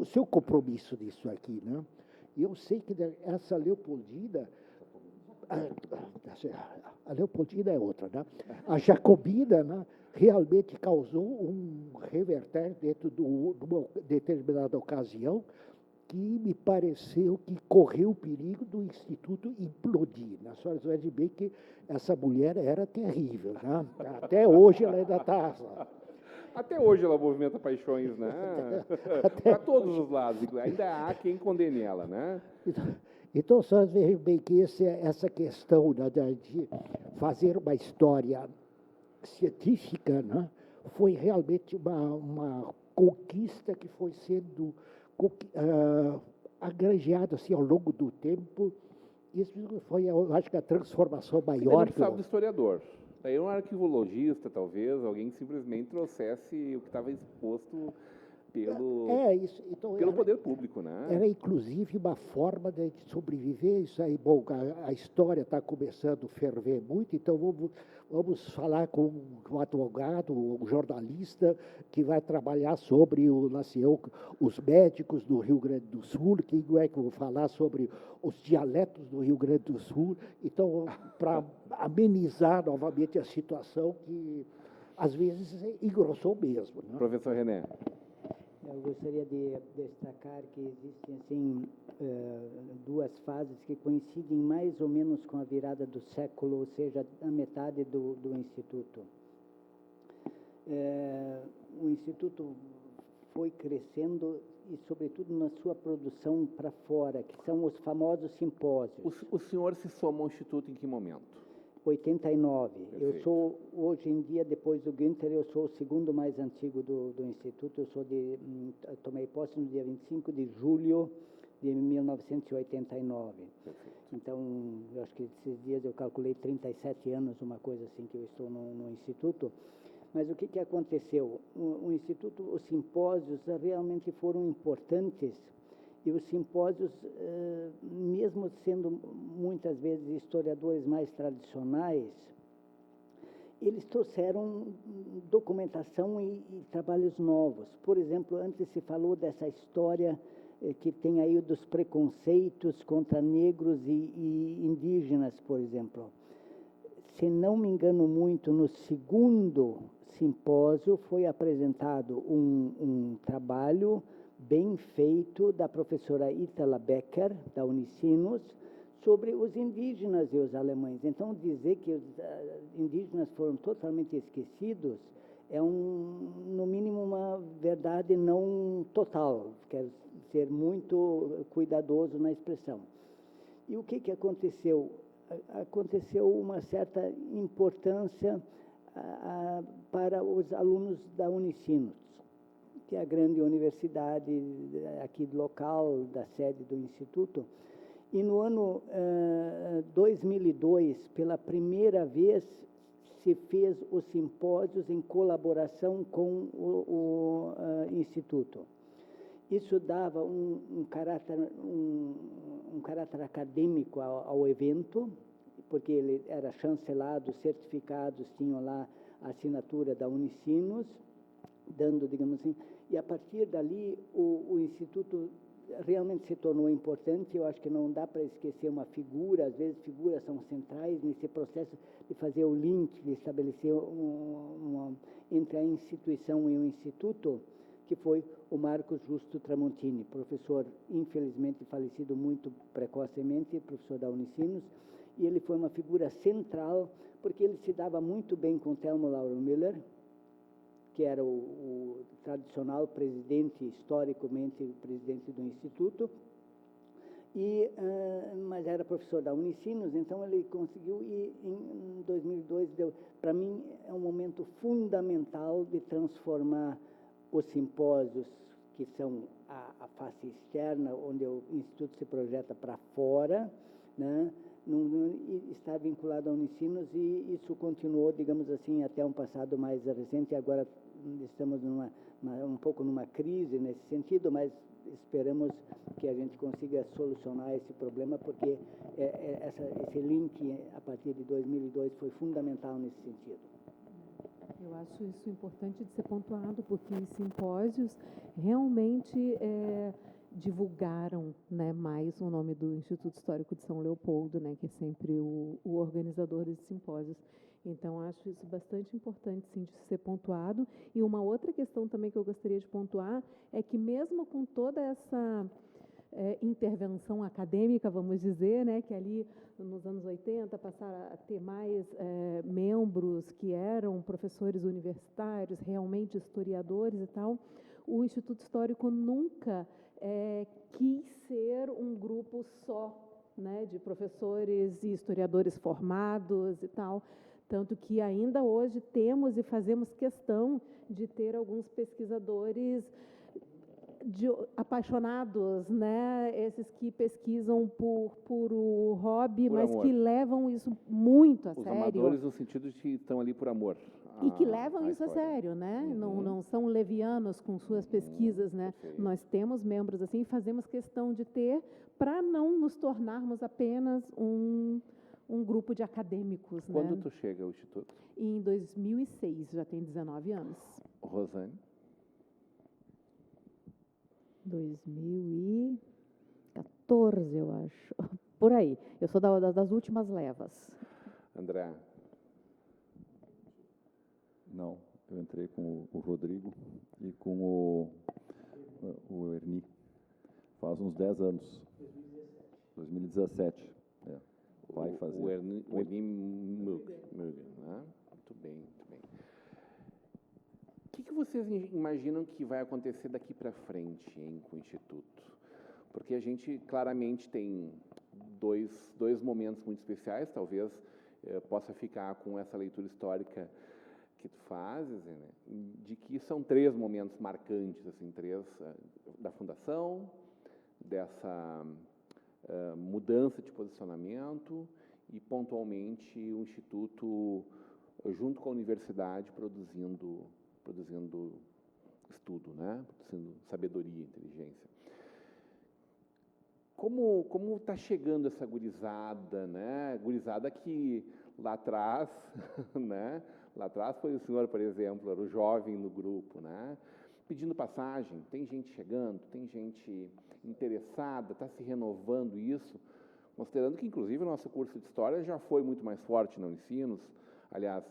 seu compromisso disso aqui. Né? E eu sei que essa Leopoldina, a Leopoldina é outra, né? A Jacobina, né, realmente causou um reverter dentro de uma determinada ocasião que me pareceu que correu o perigo do Instituto implodir. A senhora vai ver que essa mulher era terrível. Né? Até hoje ela ainda está... Até hoje ela movimenta paixões, né? Para todos os lados. Ainda há quem condene ela, né? Então, a senhora vejam bem que essa questão, né, de fazer uma história científica, né, foi realmente uma conquista que foi sendo agranjada assim, ao longo do tempo. Isso foi, eu acho que, a transformação maior. Você precisava do historiador. Daí um arquivologista, talvez, alguém que simplesmente trouxesse o que estava exposto pelo poder público, né? Era, inclusive, uma forma de sobreviver. Isso aí, bom, a história está começando a ferver muito, então vamos falar com um advogado, um jornalista que vai trabalhar sobre os médicos do Rio Grande do Sul, que vai falar sobre os dialetos do Rio Grande do Sul. Então, para amenizar novamente a situação que, às vezes, engrossou mesmo. Né? Professor René. Eu gostaria de destacar que existem assim, duas fases que coincidem mais ou menos com a virada do século, ou seja, a metade do Instituto. O Instituto foi crescendo e, sobretudo, na sua produção para fora, que são os famosos simpósios. O senhor se soma ao Instituto em que momento? 89. Eu Perfeito. sou, hoje em dia, depois do Günther, eu sou o segundo mais antigo do Instituto. Eu tomei posse no dia 25 de julho de 1989. Perfeito. Então, eu acho que esses dias eu calculei 37 anos, uma coisa assim, que eu estou no Instituto. Mas o que aconteceu? O Instituto, os simpósios realmente foram importantes, e os simpósios, mesmo sendo muitas vezes historiadores mais tradicionais, eles trouxeram documentação e trabalhos novos. Por exemplo, antes se falou dessa história que tem aí dos preconceitos contra negros e indígenas, por exemplo. Se não me engano muito, no segundo simpósio foi apresentado um trabalho bem feito da professora Ítala Becker, da Unicinos, sobre os indígenas e os alemães. Então, dizer que os indígenas foram totalmente esquecidos é, no mínimo, uma verdade não total. Quero ser muito cuidadoso na expressão. E o que aconteceu? Aconteceu uma certa importância para os alunos da Unicinos, que é a grande universidade aqui local, da sede do Instituto. E no ano 2002, pela primeira vez, se fez os simpósios em colaboração com o Instituto. Isso dava um caráter acadêmico ao evento, porque ele era chancelado, os certificados tinham lá a assinatura da Unicinos, dando, digamos assim, e a partir dali o Instituto realmente se tornou importante. Eu acho que não dá para esquecer uma figura, às vezes figuras são centrais nesse processo de fazer o link, de estabelecer entre a instituição e o Instituto, que foi o Marcos Justo Tramontini, professor infelizmente falecido muito precocemente, professor da Unicinos, e ele foi uma figura central, porque ele se dava muito bem com Thelmo Lauro-Miller, que era o tradicional presidente, historicamente presidente do Instituto, mas era professor da Unicinos, então ele conseguiu, e em 2002, para mim, é um momento fundamental de transformar os simpósios, que são a face externa, onde o Instituto se projeta para fora, né, estar vinculado à Unicinos, e isso continuou, digamos assim, até um passado mais recente. Agora estamos um pouco numa crise nesse sentido, mas esperamos que a gente consiga solucionar esse problema, porque esse link, a partir de 2002, foi fundamental nesse sentido. Eu acho isso importante de ser pontuado, porque os simpósios realmente divulgaram, né, mais o nome do Instituto Histórico de São Leopoldo, né, que é sempre o organizador desses simpósios. Então, acho isso bastante importante, sim, de ser pontuado. E uma outra questão também que eu gostaria de pontuar é que, mesmo com toda essa intervenção acadêmica, vamos dizer, né, que ali nos anos 80 passaram a ter mais membros que eram professores universitários, realmente historiadores e tal, o Instituto Histórico nunca quis ser um grupo só, né, de professores e historiadores formados e tal. Tanto que ainda hoje temos e fazemos questão de ter alguns pesquisadores apaixonados, né? Esses que pesquisam por o hobby, mas amor, que levam isso muito a sério. Os amadores no sentido de que estão ali por amor. E que levam isso a sério, né? Uhum. Não são levianos com suas pesquisas, né? Perfeito. Nós temos membros assim e fazemos questão de ter, para não nos tornarmos apenas um grupo de acadêmicos. Quando né? tu chega ao Instituto? Em 2006, já tem 19 anos. Rosane? 2014, eu acho. Por aí. Eu sou das últimas levas. André? Não, eu entrei com o Rodrigo e com o Erni. Faz uns 10 anos. 2017. Vai fazer. O Erni Müger, né? Muito bem, muito bem. O que vocês imaginam que vai acontecer daqui para frente, hein, com o Instituto? Porque a gente claramente tem dois momentos muito especiais, talvez possa ficar com essa leitura histórica que tu fazes, né, de que são 3 momentos marcantes, assim, 3 da fundação, dessa mudança de posicionamento e, pontualmente, o Instituto, junto com a universidade, produzindo estudo, né, produzindo sabedoria, inteligência. Como está chegando essa gurizada, né? Gurizada que lá atrás, né? Lá atrás foi o senhor, por exemplo, era o jovem no grupo, né? Pedindo passagem, tem gente chegando, tem gente interessada, está se renovando isso, considerando que, inclusive, o nosso curso de História já foi muito mais forte no Unicinos, aliás,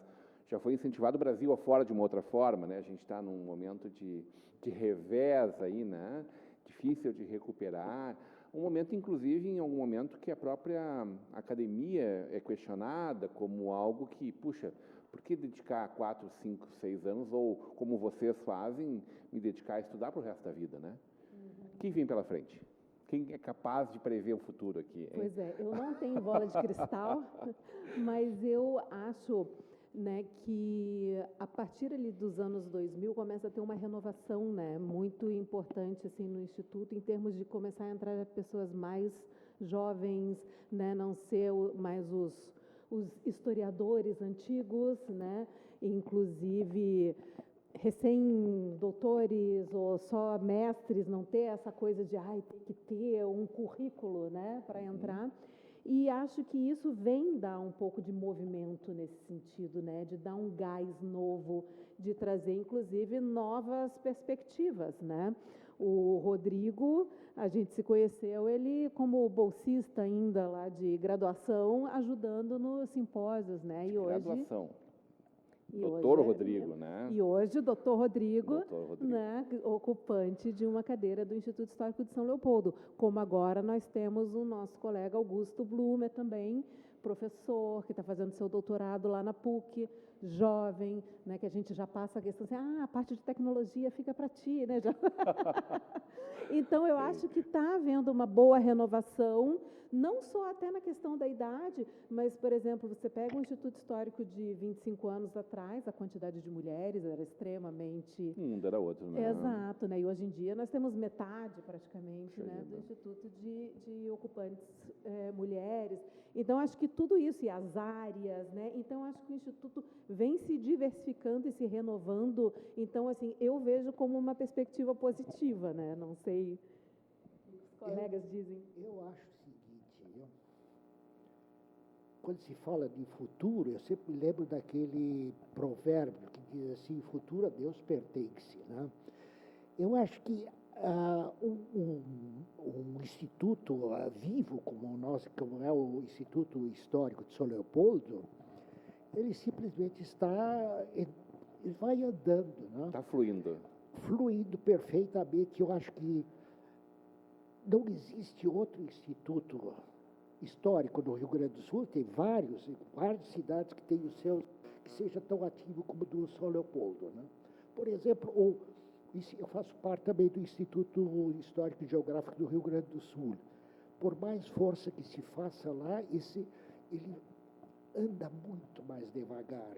já foi incentivado o Brasil afora de uma outra forma, né? A gente está num momento de revés aí, né? Difícil de recuperar. Um momento, inclusive, em algum momento que a própria academia é questionada como algo que, puxa, por que dedicar 4, 5, 6 anos, ou, como vocês fazem, me dedicar a estudar para o resto da vida, né? Quem vem pela frente? Quem é capaz de prever o futuro aqui, hein? Pois é, eu não tenho bola de cristal, mas eu acho, né, que a partir ali dos anos 2000 começa a ter uma renovação, né, muito importante assim no Instituto, em termos de começar a entrar pessoas mais jovens, né, não ser mais os historiadores antigos, né, inclusive recém-doutores ou só mestres, não ter essa coisa de tem que ter um currículo, né, para entrar. E acho que isso vem dar um pouco de movimento nesse sentido, né, de dar um gás novo, de trazer, inclusive, novas perspectivas, né. O Rodrigo, a gente se conheceu, ele como bolsista ainda lá de graduação, ajudando nos simpósios, né, e hoje... Graduação. Doutor Rodrigo, né? E hoje o doutor Rodrigo, né, ocupante de uma cadeira do Instituto Histórico de São Leopoldo. Como agora nós temos o nosso colega Augusto Blumer também, professor, que está fazendo seu doutorado lá na PUC, jovem, né, que a gente já passa a questão assim, a parte de tecnologia fica para ti, né? Já... Então, eu acho que está havendo uma boa renovação, não só até na questão da idade, mas, por exemplo, você pega um Instituto Histórico de 25 anos atrás, a quantidade de mulheres era extremamente... Um mundo era outro, né? Exato, né? E hoje em dia nós temos metade, praticamente, né, do Instituto de ocupantes mulheres. Então, acho que tudo isso, e as áreas, né? Então, acho que o Instituto vem se diversificando e se renovando. Então, assim, eu vejo como uma perspectiva positiva, né? Não sei o que os colegas dizem. Eu acho o seguinte, quando se fala de futuro, eu sempre me lembro daquele provérbio que diz assim, futuro a Deus pertence, né? Eu acho que um instituto vivo como é o Instituto Histórico de São Leopoldo, ele simplesmente ele vai andando, né? Está fluindo. Fluindo perfeitamente. Eu acho que não existe outro instituto histórico no Rio Grande do Sul, tem várias cidades que têm o seu, que seja tão ativo como o do São Leopoldo, né? Por exemplo, eu faço parte também do Instituto Histórico e Geográfico do Rio Grande do Sul. Por mais força que se faça lá, ele anda muito mais devagar.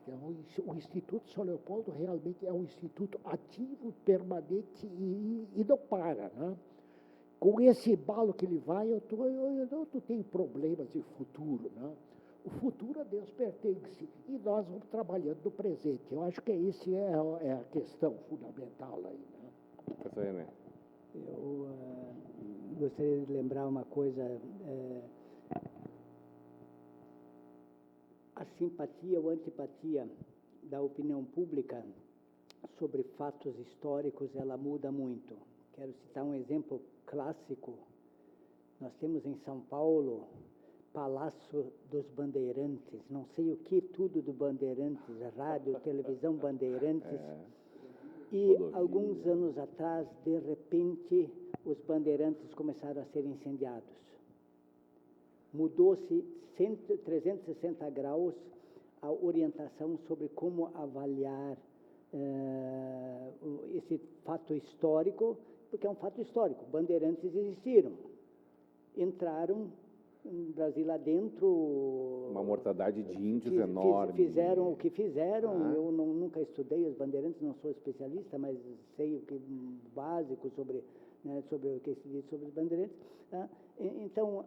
O Instituto São Leopoldo realmente é um instituto ativo, permanente e não para, né? Com esse embalo que ele vai, eu não tenho problemas de futuro, né? O futuro a Deus pertence e nós vamos trabalhando no presente. Eu acho que esse é a questão fundamental aí, né? Professor René. Eu gostaria de lembrar uma coisa. A simpatia ou antipatia da opinião pública sobre fatos históricos, ela muda muito. Quero citar um exemplo clássico. Nós temos em São Paulo Palácio dos Bandeirantes, não sei o que tudo do Bandeirantes, rádio, televisão Bandeirantes. E alguns anos atrás, de repente, os Bandeirantes começaram a ser incendiados. Mudou-se 360 graus a orientação sobre como avaliar esse fato histórico, porque é um fato histórico. Bandeirantes existiram, entraram Brasil adentro. Uma mortandade de índios fiz- enorme. Fizeram o que fizeram. Ah. Eu nunca estudei os bandeirantes, não sou especialista, mas sei o que básico sobre, né, sobre o que se diz sobre os bandeirantes. Tá? Então,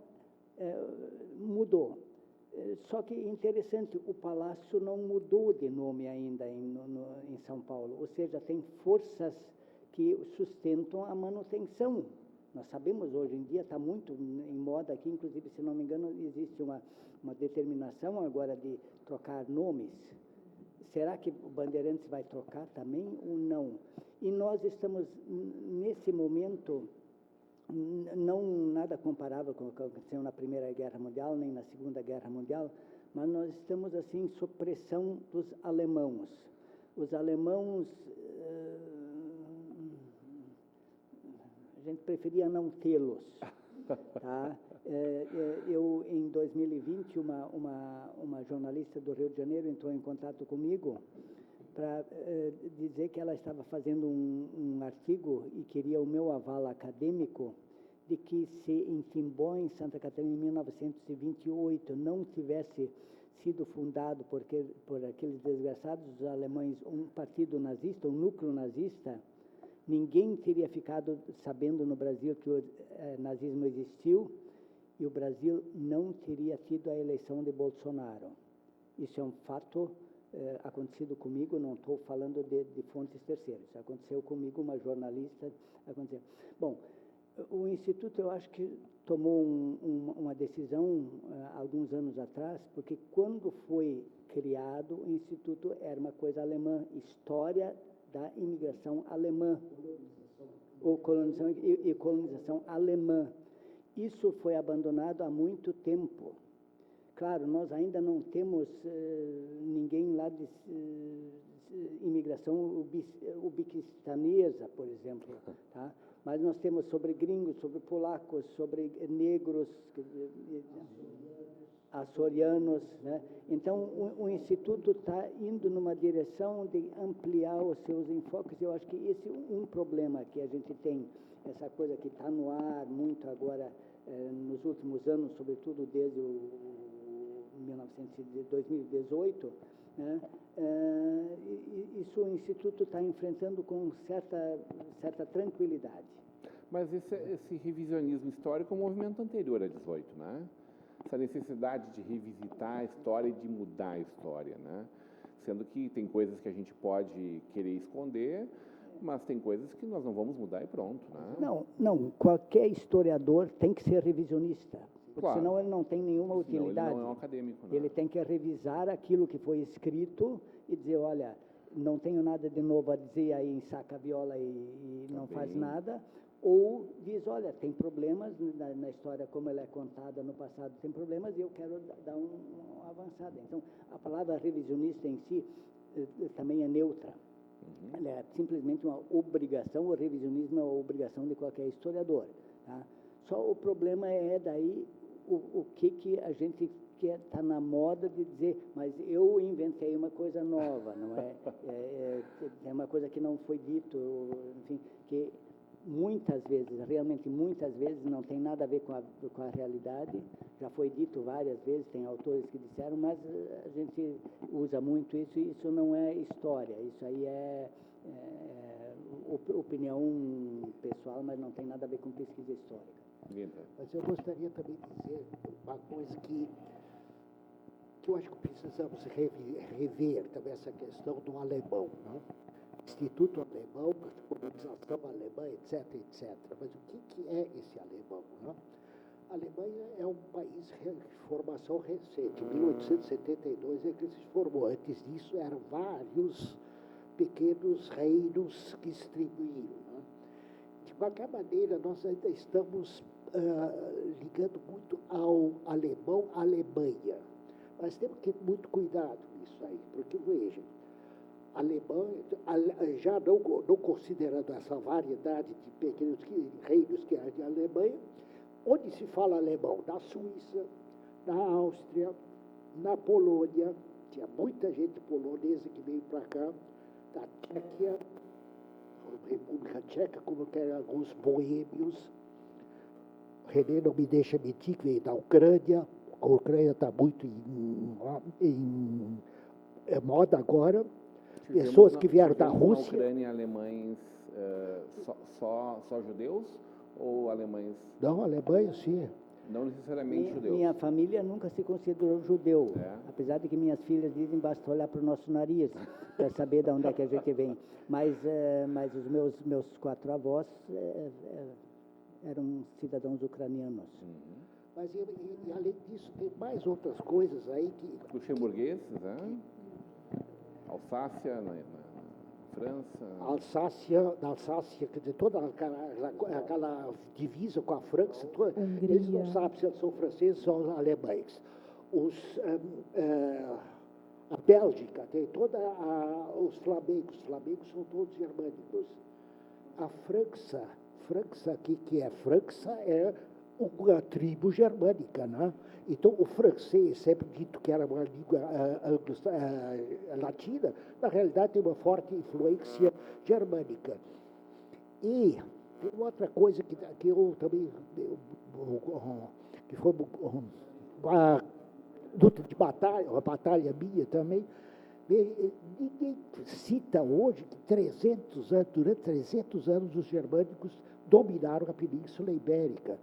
mudou. Só que interessante, o palácio não mudou de nome ainda em São Paulo, ou seja, tem forças que sustentam a manutenção. Nós sabemos, hoje em dia, está muito em moda aqui, inclusive, se não me engano, existe uma determinação agora de trocar nomes. Será que o Bandeirantes vai trocar também ou não? E nós estamos, nesse momento, não nada comparável com o que aconteceu na Primeira Guerra Mundial, nem na Segunda Guerra Mundial, mas nós estamos, assim, sob pressão dos alemãos. Os alemãos, a gente preferia não tê-los, tá? Eu, em 2020, uma jornalista do Rio de Janeiro entrou em contato comigo para dizer que ela estava fazendo um artigo e queria o meu aval acadêmico de que se em Timbó, em Santa Catarina, em 1928, não tivesse sido fundado por aqueles desgraçados os alemães um partido nazista, um núcleo nazista, ninguém teria ficado sabendo no Brasil que o nazismo existiu e o Brasil não teria tido a eleição de Bolsonaro. Isso é um fato acontecido comigo, não estou falando de fontes terceiras. Aconteceu comigo, uma jornalista. Aconteceu. Bom, o Instituto, eu acho que tomou uma decisão alguns anos atrás, porque quando foi criado, o Instituto era uma coisa alemã, história da imigração alemã, ou colonização e colonização alemã. Isso foi abandonado há muito tempo. Claro, nós ainda não temos ninguém lá de imigração ubiquistanesa, por exemplo, tá? Mas nós temos sobre gringos, sobre polacos, sobre negros, açorianos, né? Então, o Instituto está indo numa direção de ampliar os seus enfoques. Eu acho que esse é um problema que a gente tem, essa coisa que está no ar muito agora, nos últimos anos, sobretudo desde 2018, né? Isso o Instituto está enfrentando com certa tranquilidade. Mas esse revisionismo histórico é um movimento anterior a 18, né? Essa necessidade de revisitar a história e de mudar a história, né? Sendo que tem coisas que a gente pode querer esconder, mas tem coisas que nós não vamos mudar e pronto, né? Não. Qualquer historiador tem que ser revisionista, porque Claro. senão ele não tem nenhuma utilidade. Ele não é um acadêmico, né? Ele tem que revisar aquilo que foi escrito e dizer, olha, não tenho nada de novo a dizer, aí saca a viola e não faz nada. Ou diz, olha, tem problemas na história como ela é contada no passado, tem problemas e eu quero dar uma avançada. Então, a palavra revisionista em si também é neutra. Ela é simplesmente uma obrigação, o revisionismo é uma obrigação de qualquer historiador. Tá? Só o problema é daí o que a gente quer, está na moda de dizer, mas eu inventei uma coisa nova, não é? É uma coisa que não foi dito, enfim, que muitas vezes, realmente muitas vezes, não tem nada a ver com a realidade. Já foi dito várias vezes, tem autores que disseram, mas a gente usa muito isso e isso não é história. Isso aí é opinião pessoal, mas não tem nada a ver com pesquisa histórica. Mas eu gostaria também de dizer uma coisa que eu acho que precisamos rever também, essa questão do alemão, né? Instituto Alemão, colonização alemã, etc. Mas o que é esse alemão? Né? A Alemanha é um país de formação recente. Em 1872 é que se formou. Antes disso, eram vários pequenos reinos que distribuíram. Né? De qualquer maneira, nós ainda estamos ligando muito ao alemão, Alemanha. Mas temos que ter muito cuidado nisso aí, porque, veja, Alemanha, já não considerando essa variedade de pequenos reinos que há de Alemanha, onde se fala alemão? Na Suíça, na Áustria, na Polônia, tinha muita gente polonesa que veio para cá, da Tchequia, República Tcheca, como que eram alguns boêmios, René não me deixa mentir, que veio da Ucrânia. A Ucrânia está muito em moda agora. Pessoas que vieram da Rússia. Na Ucrânia, alemães só judeus ou alemães? Não, alemães, sim. Não necessariamente judeus. Minha família nunca se considerou judeu, É. apesar de que minhas filhas dizem basta olhar para o nosso nariz para saber de onde é que a gente vem. Mas os meus 4 avós eram cidadãos ucranianos. Mas e além disso, tem mais outras coisas aí que... Luxemburgueses, né? Alsácia, na França. Na Alsácia, quer dizer, toda aquela divisa com a França, Hungria. eles não sabem se são franceses ou alemães. A Bélgica tem os flamengos são todos germânicos. A França aqui, que é França, é uma tribo germânica, né? Então, o francês, sempre dito que era uma língua latina, na realidade tem uma forte influência germânica. E tem outra coisa que eu também, que foi uma luta de batalha, uma batalha minha também. Ninguém cita hoje que durante 300 anos os germânicos dominaram a Península Ibérica.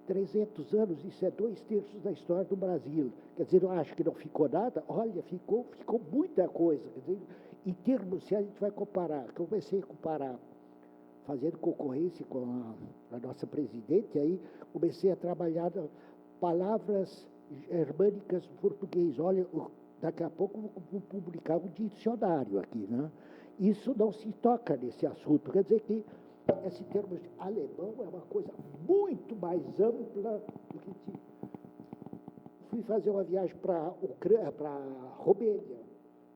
300 anos, isso é 2/3 da história do Brasil. Quer dizer, eu acho que não ficou nada. Olha, ficou muita coisa. Quer dizer, em termos, se a gente vai comparar, que eu comecei a comparar, fazendo concorrência com a nossa presidente, aí comecei a trabalhar palavras germânicas no português. Olha, daqui a pouco vou publicar um dicionário aqui, né? Isso não se toca nesse assunto. Quer dizer que esse termo de alemão é uma coisa muito mais ampla do que... Fui fazer uma viagem para Romênia.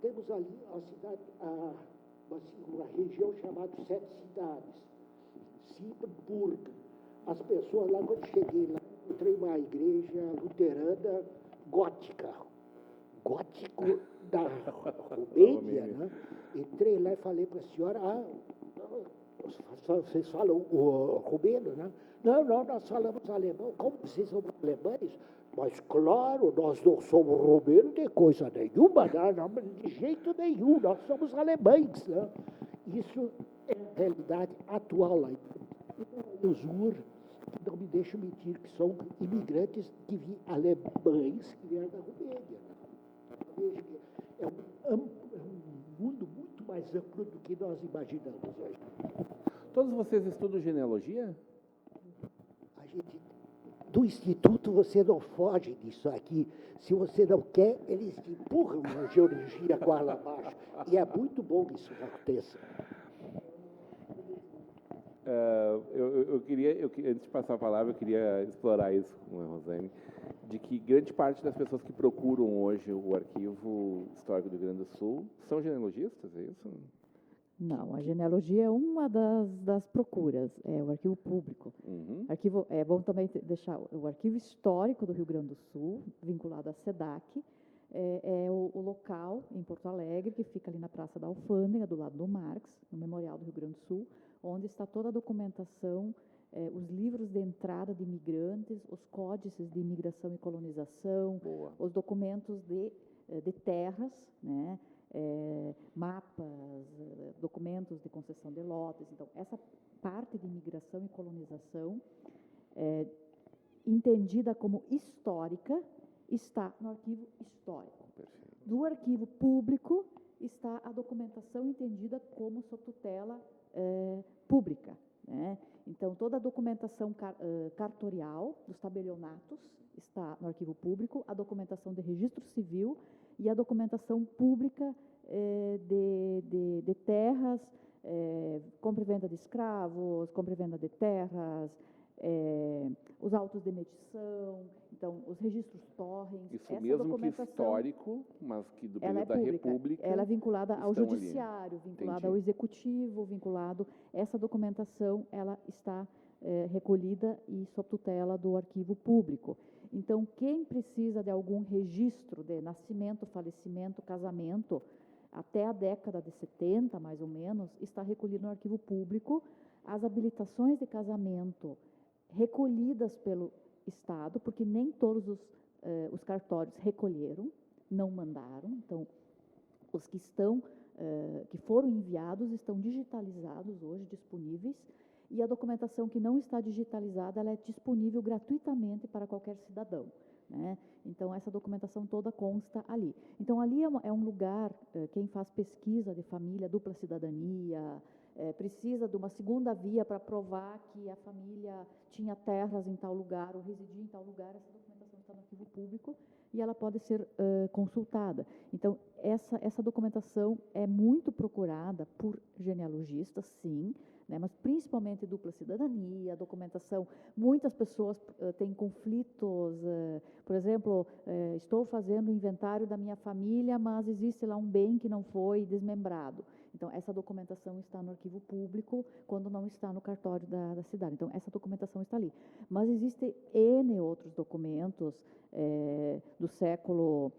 Temos ali a cidade, uma região chamada 7 cidades. Siebenburg. As pessoas lá, quando cheguei lá, encontrei uma igreja luterana gótica. Gótico da Romênia, né? Entrei lá e falei para a senhora, vocês falam o romeno, né? Não, nós falamos alemão. Como vocês são alemães? Mas, claro, nós não somos romenos de coisa nenhuma, né? Não, de jeito nenhum, nós somos alemães, né? Isso é a realidade atual lá. E os não me deixam mentir, que são imigrantes alemães que vieram da Romênia. Veja que é um mundo muito mais amplo do que nós imaginamos hoje. Todos vocês estudam genealogia? Do Instituto você não foge disso aqui. Se você não quer, eles empurram a geologia goela abaixo. E é muito bom que isso aconteça. Antes de passar a palavra, eu queria explorar isso com a Rosane, de que grande parte das pessoas que procuram hoje o Arquivo Histórico do Rio Grande do Sul são genealogistas, é isso? Não, a genealogia é uma das procuras, é o arquivo público. Arquivo, é bom também deixar o Arquivo Histórico do Rio Grande do Sul, vinculado à SEDAC, é o local em Porto Alegre, que fica ali na Praça da Alfândega, do lado do Marx, no Memorial do Rio Grande do Sul, onde está toda a documentação, os livros de entrada de imigrantes, os códices de imigração e colonização, os documentos de terras, né? Mapas, documentos de concessão de lotes. Então, essa parte de imigração e colonização, entendida como histórica, está no arquivo histórico. Do arquivo público está a documentação entendida como sob tutela pública, né? Então, toda a documentação cartorial dos tabelionatos está no arquivo público, a documentação de registro civil e a documentação pública de terras, compra e venda de escravos, compra e venda de terras, os autos de medição, então, os registros torrens. Isso mesmo que histórico, mas que do período da República. Ela é vinculada ao judiciário, ali. vinculada Entendi. ao executivo, vinculado... Essa documentação, ela está recolhida e sob tutela do arquivo público. Então, quem precisa de algum registro de nascimento, falecimento, casamento, até a década de 70, mais ou menos, está recolhido no arquivo público. As habilitações de casamento recolhidas pelo Estado, porque nem todos os cartórios recolheram, não mandaram. Então, os que que foram enviados estão digitalizados hoje, disponíveis, e a documentação que não está digitalizada, ela é disponível gratuitamente para qualquer cidadão, né? Então, essa documentação toda consta ali. Então, ali é um lugar, quem faz pesquisa de família, dupla cidadania, precisa de uma segunda via para provar que a família tinha terras em tal lugar ou residia em tal lugar, essa documentação está no arquivo público e ela pode ser consultada. Então, essa documentação é muito procurada por genealogistas, sim, né, mas principalmente dupla cidadania, documentação. Muitas pessoas têm conflitos, por exemplo, estou fazendo o inventário da minha família, mas existe lá um bem que não foi desmembrado. Então, essa documentação está no arquivo público quando não está no cartório da cidade. Então, essa documentação está ali. Mas existem N outros documentos do século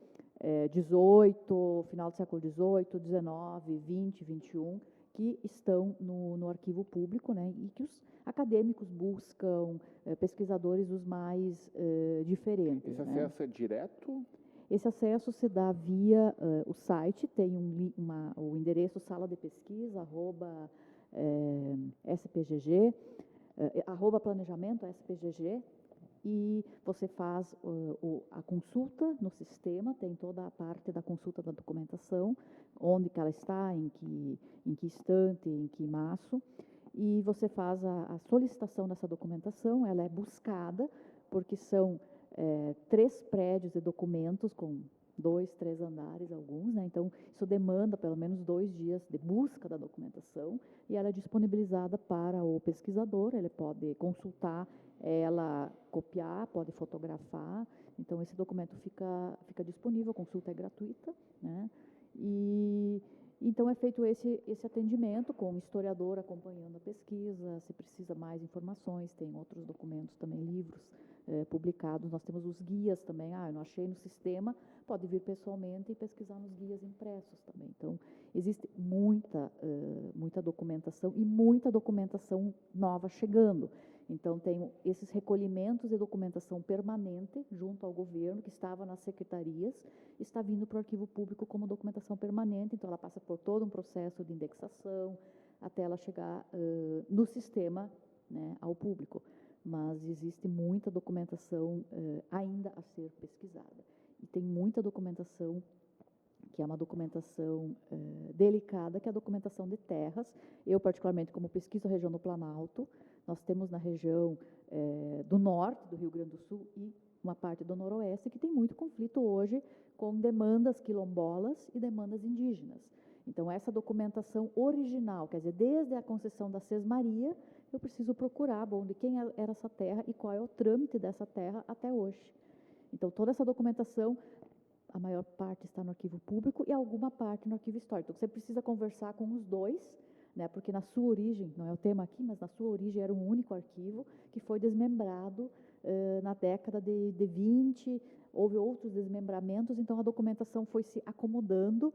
XVIII, final do século XVIII, XIX, XX, XXI, que estão no arquivo público, né, e que os acadêmicos buscam, pesquisadores os mais diferentes. Esse né? acesso é direto? Esse acesso se dá via o site, tem o endereço sala de pesquisa, @spgg, @planejamento spgg, e você faz a consulta no sistema, tem toda a parte da consulta da documentação, onde que ela está, em que estante, em que maço, e você faz a solicitação dessa documentação, ela é buscada, porque são 3 prédios de documentos com 2, 3 andares, alguns, né? Então, isso demanda pelo menos 2 dias de busca da documentação e ela é disponibilizada para o pesquisador, ele pode consultar, ela copiar, pode fotografar, então esse documento fica disponível, a consulta é gratuita, né? E então é feito esse atendimento com o historiador acompanhando a pesquisa, se precisa mais informações, tem outros documentos também, livros publicados, nós temos os guias também, eu não achei no sistema, pode vir pessoalmente e pesquisar nos guias impressos também. Então, existe muita documentação e muita documentação nova chegando. Então, tem esses recolhimentos de documentação permanente junto ao governo, que estava nas secretarias, está vindo para o arquivo público como documentação permanente, então ela passa por todo um processo de indexação, até ela chegar no sistema, né, ao público. Mas existe muita documentação ainda a ser pesquisada. E tem muita documentação que é uma documentação delicada, que é a documentação de terras. Eu, particularmente, como pesquiso a região do Planalto, nós temos na região do norte do Rio Grande do Sul e uma parte do noroeste que tem muito conflito hoje com demandas quilombolas e demandas indígenas. Então, essa documentação original, quer dizer, desde a concessão da Sesmaria, eu preciso procurar, de quem era essa terra e qual é o trâmite dessa terra até hoje. Então, toda essa documentação, a maior parte está no arquivo público e alguma parte no arquivo histórico. Então, você precisa conversar com os dois, né, porque na sua origem, não é o tema aqui, mas na sua origem era um único arquivo que foi desmembrado na década de 20, houve outros desmembramentos, então a documentação foi se acomodando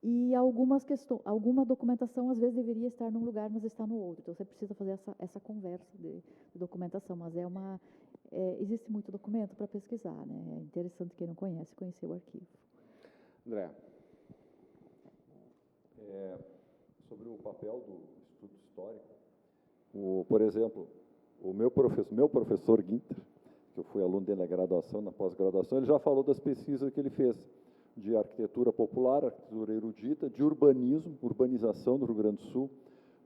e alguma documentação às vezes deveria estar num lugar, mas está no outro. Então você precisa fazer essa conversa de documentação, mas existe muito documento para pesquisar, né? É interessante quem não conhece, conhecer o arquivo. André. Sobre o papel do Instituto Histórico, por exemplo, o meu professor Guinter, que eu fui aluno dele na graduação, na pós-graduação, ele já falou das pesquisas que ele fez de arquitetura popular, arquitetura erudita, de urbanismo, urbanização do Rio Grande do Sul.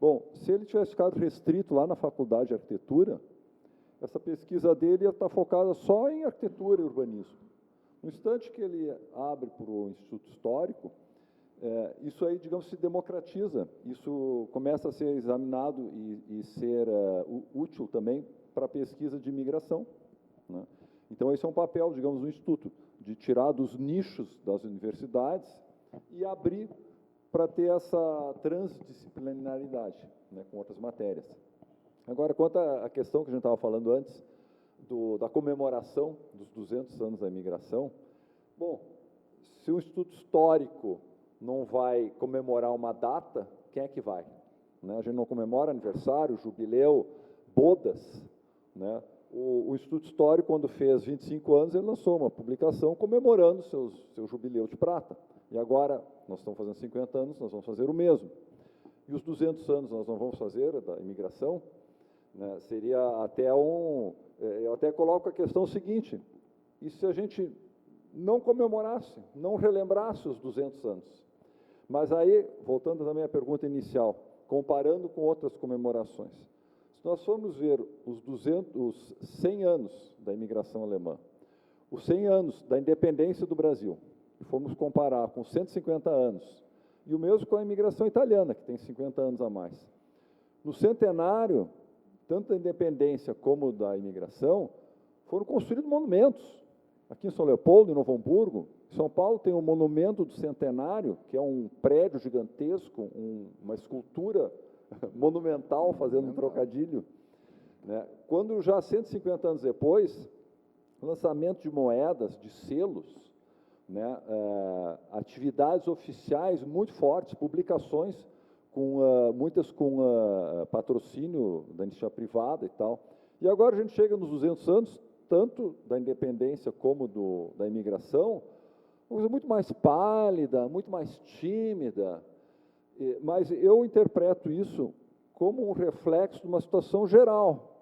Bom, se ele tivesse ficado restrito lá na faculdade de arquitetura, essa pesquisa dele ia estar focada só em arquitetura e urbanismo. No instante que ele abre para o Instituto Histórico, isso aí, digamos, se democratiza, isso começa a ser examinado e ser útil também para a pesquisa de imigração, né? Então, esse é um papel, digamos, do Instituto, de tirar dos nichos das universidades e abrir para ter essa transdisciplinaridade, né, com outras matérias. Agora, quanto à questão que a gente estava falando antes, da comemoração dos 200 anos da imigração, bom, se o Instituto Histórico não vai comemorar uma data, quem é que vai? Né? A gente não comemora aniversário, jubileu, bodas. né? O Instituto Histórico, quando fez 25 anos, ele lançou uma publicação comemorando seu jubileu de prata. E agora, nós estamos fazendo 50 anos, nós vamos fazer o mesmo. E os 200 anos nós não vamos fazer da imigração, né? Seria até eu até coloco a questão seguinte: e se a gente não comemorasse, não relembrasse os 200 anos? Mas aí, voltando também à pergunta inicial, comparando com outras comemorações, se nós formos ver os 100 anos da imigração alemã, os 100 anos da independência do Brasil, e formos comparar com 150 anos, e o mesmo com a imigração italiana, que tem 50 anos a mais. No centenário, tanto da independência como da imigração, foram construídos monumentos. Aqui em São Leopoldo, em Novo Hamburgo, em São Paulo tem o Monumento do Centenário, que é um prédio gigantesco, uma escultura monumental, fazendo um trocadilho, né? Quando já 150 anos depois, lançamento de moedas, de selos, né? Atividades oficiais muito fortes, publicações, muitas com patrocínio da iniciativa privada e tal. E agora a gente chega nos 200 anos, tanto da independência como da imigração, uma coisa muito mais pálida, muito mais tímida. Mas eu interpreto isso como um reflexo de uma situação geral.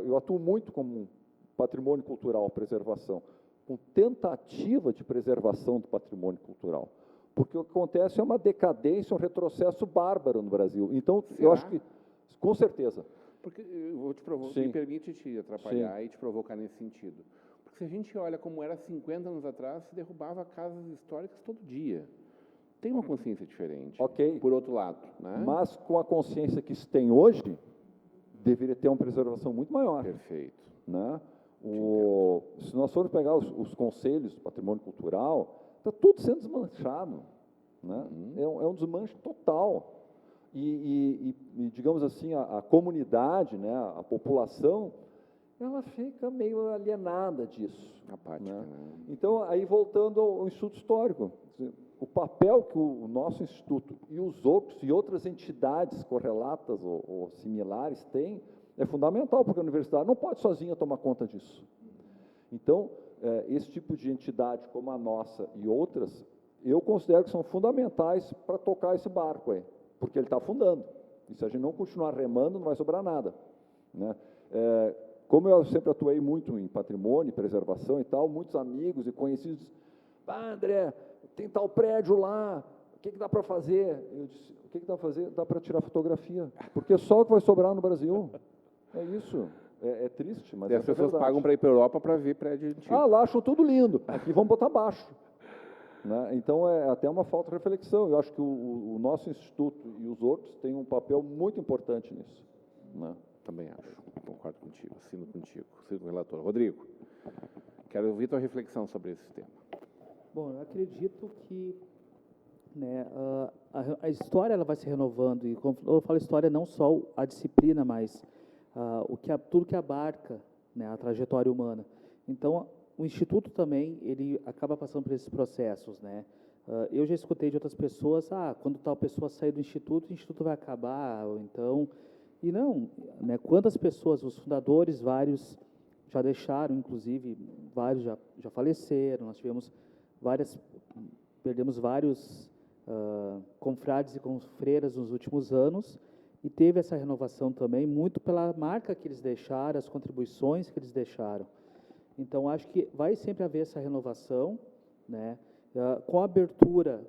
Eu atuo muito como patrimônio cultural, preservação, com tentativa de preservação do patrimônio cultural. Porque o que acontece é uma decadência, um retrocesso bárbaro no Brasil. Então, eu acho que, com certeza. Porque eu vou te provocar, me permite te atrapalhar e te provocar nesse sentido. Porque se a gente olha como era 50 anos atrás, se derrubava casas históricas todo dia. Tem uma consciência diferente, por outro lado, né? Mas com a consciência que se tem hoje, deveria ter uma preservação muito maior. Perfeito. Né? Se nós formos pegar os conselhos do patrimônio cultural, está tudo sendo desmanchado. Né? É um desmanche total. E digamos assim, a comunidade, né, a população, ela fica meio alienada disso. Apática, né? Então, aí voltando ao Instituto Histórico, o papel que o nosso Instituto e os outros e outras entidades correlatas ou similares têm é fundamental, porque a universidade não pode sozinha tomar conta disso. Então, esse tipo de entidade como a nossa e outras, eu considero que são fundamentais para tocar esse barco aí, porque ele está afundando. E se a gente não continuar remando, não vai sobrar nada. Né? Como eu sempre atuei muito em patrimônio, preservação e tal, muitos amigos e conhecidos, André, tem tal prédio lá, o que dá para fazer? Eu disse, o que dá para fazer? Dá para tirar fotografia, porque só o que vai sobrar no Brasil. É isso. É triste, mas e as pessoas pagam para ir para a Europa para ver prédio antigo. Lá acham tudo lindo, aqui vamos botar baixo. Né? Então, é até uma falta de reflexão. Eu acho que o nosso instituto e os outros têm um papel muito importante nisso. Né? Também acho, concordo contigo, assino contigo, assino com o relator. Rodrigo, quero ouvir tua reflexão sobre esse tema. Bom, eu acredito que, né, a história ela vai se renovando, e quando eu falo história, não só a disciplina, mas tudo que abarca, né, a trajetória humana. Então, o Instituto também, ele acaba passando por esses processos. Né? Eu já escutei de outras pessoas, quando tal pessoa sair do Instituto, o Instituto vai acabar, ou então... E não, né, quantas pessoas, os fundadores, vários já deixaram, inclusive, vários já faleceram, nós perdemos vários confrades e confreiras nos últimos anos, e teve essa renovação também, muito pela marca que eles deixaram, as contribuições que eles deixaram. Então, acho que vai sempre haver essa renovação, né, com a abertura,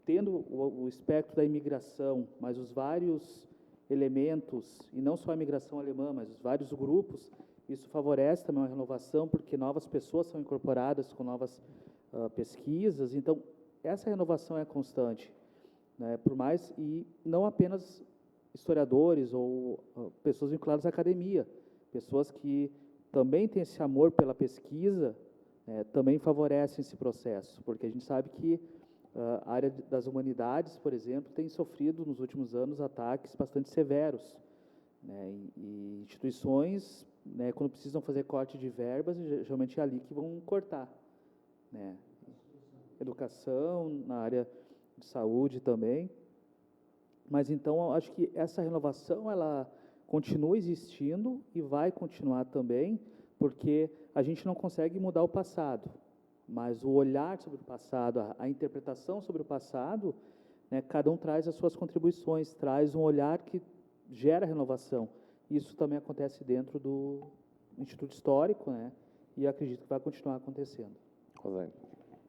tendo o espectro da imigração, mas os vários elementos, e não só a imigração alemã, mas os vários grupos, isso favorece também uma renovação, porque novas pessoas são incorporadas com novas pesquisas. Então, essa renovação é constante, né, por mais, e não apenas historiadores ou pessoas vinculadas à academia, pessoas que também têm esse amor pela pesquisa, também favorecem esse processo, porque a gente sabe que a área das humanidades, por exemplo, tem sofrido nos últimos anos ataques bastante severos, né, e instituições, né, quando precisam fazer corte de verbas, geralmente é ali que vão cortar, né. Educação, na área de saúde também. Mas então, eu acho que essa renovação, ela continua existindo e vai continuar também, porque a gente não consegue mudar o passado, mas o olhar sobre o passado, a interpretação sobre o passado, né, cada um traz as suas contribuições, traz um olhar que gera renovação. Isso também acontece dentro do Instituto Histórico, né, e acredito que vai continuar acontecendo. Rosane.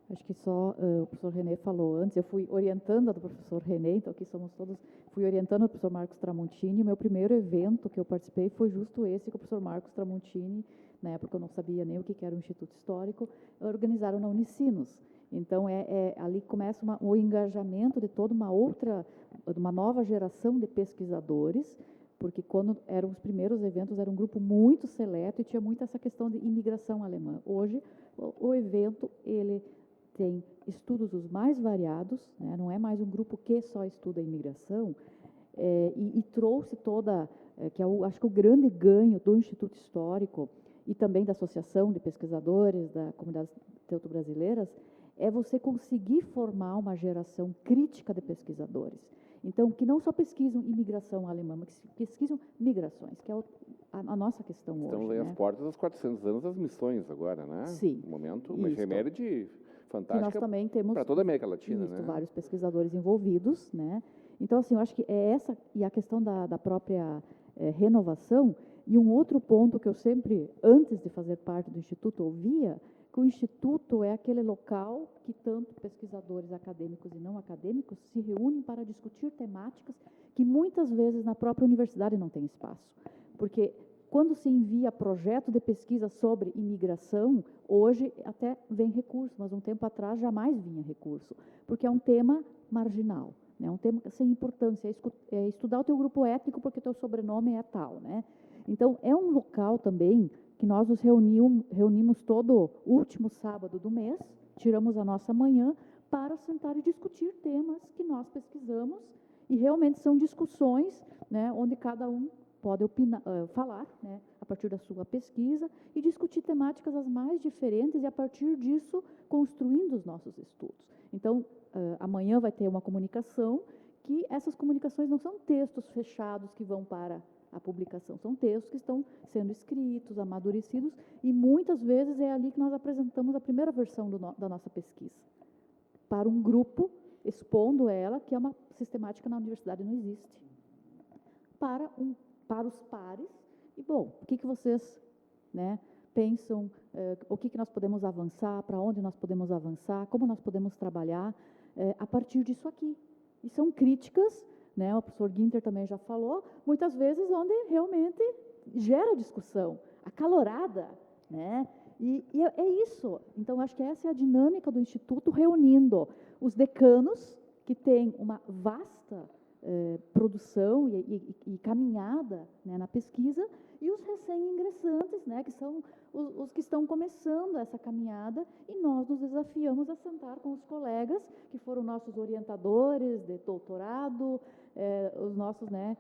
Acho que só o professor René falou antes, eu fui orientando a do professor René, então aqui somos todos, fui orientando o professor Marcos Tramontini, o meu primeiro evento que eu participei foi justo esse que o professor Marcos Tramontini, na época eu não sabia nem o que era o Instituto Histórico, organizaram na Unicinos. Então, ali começa o engajamento de toda uma nova geração de pesquisadores, porque quando eram os primeiros eventos, era um grupo muito seleto e tinha muito essa questão de imigração alemã. Hoje, o evento, ele tem estudos os mais variados, né? Não é mais um grupo que só estuda a imigração, e trouxe toda, acho que o grande ganho do Instituto Histórico e também da Associação de Pesquisadores da Comunidade Teuto-Brasileiras, é você conseguir formar uma geração crítica de pesquisadores. Então, que não só pesquisam imigração alemã, mas que pesquisam migrações, que é a nossa questão hoje. Estamos aí às portas dos 400 anos das missões agora, né? Sim. Um momento, uma efeméride fantástica nós também temos para toda a América Latina, isso, né? vários pesquisadores envolvidos, né? Então, assim, eu acho que é essa, e a questão da própria renovação, e um outro ponto que eu sempre, antes de fazer parte do Instituto, ouvia, que o Instituto é aquele local que tanto pesquisadores acadêmicos e não acadêmicos se reúnem para discutir temáticas que muitas vezes na própria universidade não tem espaço. Porque quando se envia projeto de pesquisa sobre imigração, hoje até vem recurso, mas um tempo atrás jamais vinha recurso, porque é um tema marginal, né? É um tema sem importância, é estudar o teu grupo étnico porque o teu sobrenome é tal, né? Então, é um local também que nós nos reunimos todo último sábado do mês, tiramos a nossa manhã para sentar e discutir temas que nós pesquisamos, e realmente são discussões, né, onde cada um pode falar, né, a partir da sua pesquisa e discutir temáticas as mais diferentes e, a partir disso, construindo os nossos estudos. Então, amanhã vai ter uma comunicação, que essas comunicações não são textos fechados que vão para a publicação, são textos que estão sendo escritos, amadurecidos, e muitas vezes é ali que nós apresentamos a primeira versão da nossa pesquisa, para um grupo, expondo ela, que é uma sistemática na universidade, não existe, para os pares, e bom, o que vocês, né, pensam, o que nós podemos avançar, para onde nós podemos avançar, como nós podemos trabalhar a partir disso aqui. E são críticas, né, o professor Ginter também já falou, muitas vezes onde realmente gera discussão, acalorada, né? E é isso. Então, acho que essa é a dinâmica do Instituto, reunindo os decanos, que têm uma vasta produção e caminhada, né, na pesquisa, e os recém-ingressantes, né, que são os que estão começando essa caminhada, e nós nos desafiamos a sentar com os colegas, que foram nossos orientadores de doutorado, os nossos, né,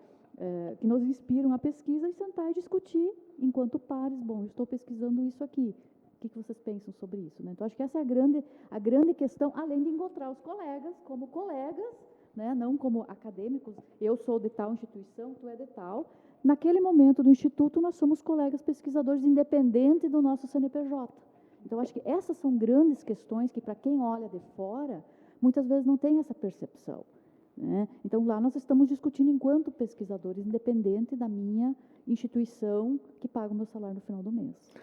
que nos inspiram a pesquisa, e sentar e discutir enquanto pares. Bom, eu estou pesquisando isso aqui, o que vocês pensam sobre isso, né? Então, acho que essa é a grande questão, além de encontrar os colegas como colegas, né, não como acadêmicos, eu sou de tal instituição, tu é de tal. Naquele momento do Instituto, nós somos colegas pesquisadores independentes do nosso CNPJ. Então, acho que essas são grandes questões que, para quem olha de fora, muitas vezes não tem essa percepção, né? Então, lá nós estamos discutindo enquanto pesquisadores independentes da minha instituição, que paga o meu salário no final do mês.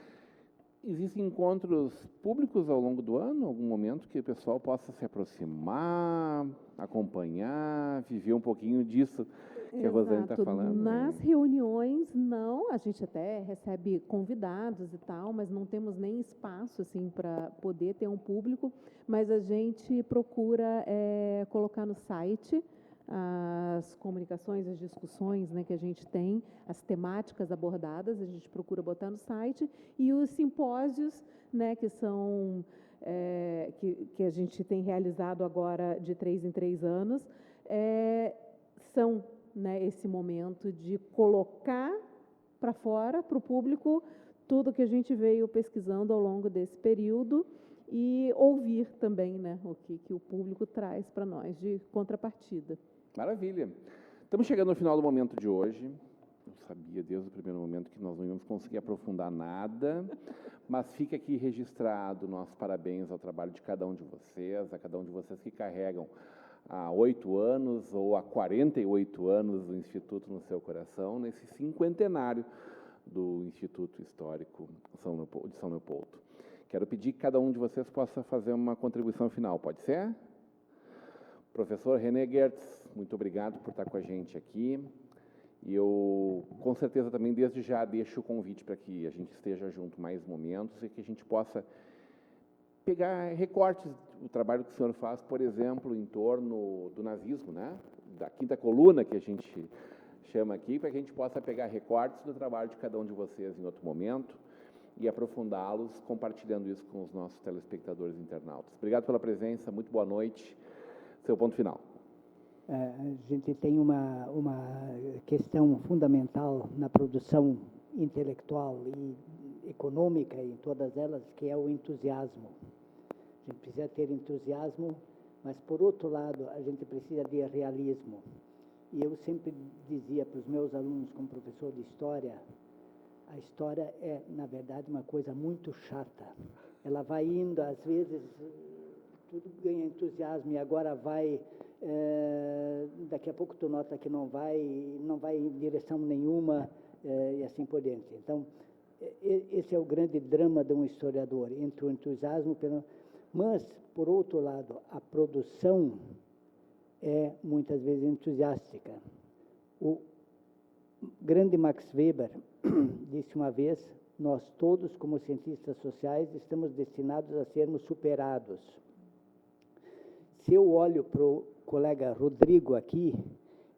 Existem encontros públicos ao longo do ano, algum momento que o pessoal possa se aproximar, acompanhar, viver um pouquinho disso que a Rosane está falando? Nas reuniões, não, a gente até recebe convidados e tal, mas não temos nem espaço assim, para poder ter um público, mas a gente procura colocar no site as comunicações, as discussões, né, que a gente tem, as temáticas abordadas, a gente procura botar no site, e os simpósios, né, que são que a gente tem realizado agora de 3 em 3 anos, são, né, esse momento de colocar para fora, para o público, tudo que a gente veio pesquisando ao longo desse período, e ouvir também, né, o que o público traz para nós de contrapartida. Maravilha. Estamos chegando no final do momento de hoje. Eu sabia desde o primeiro momento que nós não íamos conseguir aprofundar nada, mas fica aqui registrado nossos parabéns ao trabalho de cada um de vocês, a cada um de vocês que carregam há 8 anos ou há 48 anos do Instituto no seu coração, nesse cinquentenário do Instituto Histórico de São Leopoldo. Quero pedir que cada um de vocês possa fazer uma contribuição final, pode ser? Professor René Gertz, muito obrigado por estar com a gente aqui. E eu, com certeza, também desde já deixo o convite para que a gente esteja junto mais momentos e que a gente possa pegar recortes do trabalho que o senhor faz, por exemplo, em torno do nazismo, né? Da quinta coluna que a gente chama aqui, para que a gente possa pegar recortes do trabalho de cada um de vocês em outro momento e aprofundá-los, compartilhando isso com os nossos telespectadores e internautas. Obrigado pela presença, muito boa noite. Seu ponto final. A gente tem uma questão fundamental na produção intelectual e econômica, em todas elas, que é o entusiasmo. A gente precisa ter entusiasmo, mas, por outro lado, a gente precisa de realismo. E eu sempre dizia para os meus alunos, como professor de História, a História é, na verdade, uma coisa muito chata. Ela vai indo, às vezes, tudo ganha entusiasmo e agora vai... daqui a pouco tu nota que não vai em direção nenhuma e assim por diante. Então, esse é o grande drama de um historiador, entre o entusiasmo, mas, por outro lado, a produção é muitas vezes entusiástica. O grande Max Weber disse uma vez: nós todos, como cientistas sociais, estamos destinados a sermos superados. Se eu olho para o colega Rodrigo aqui,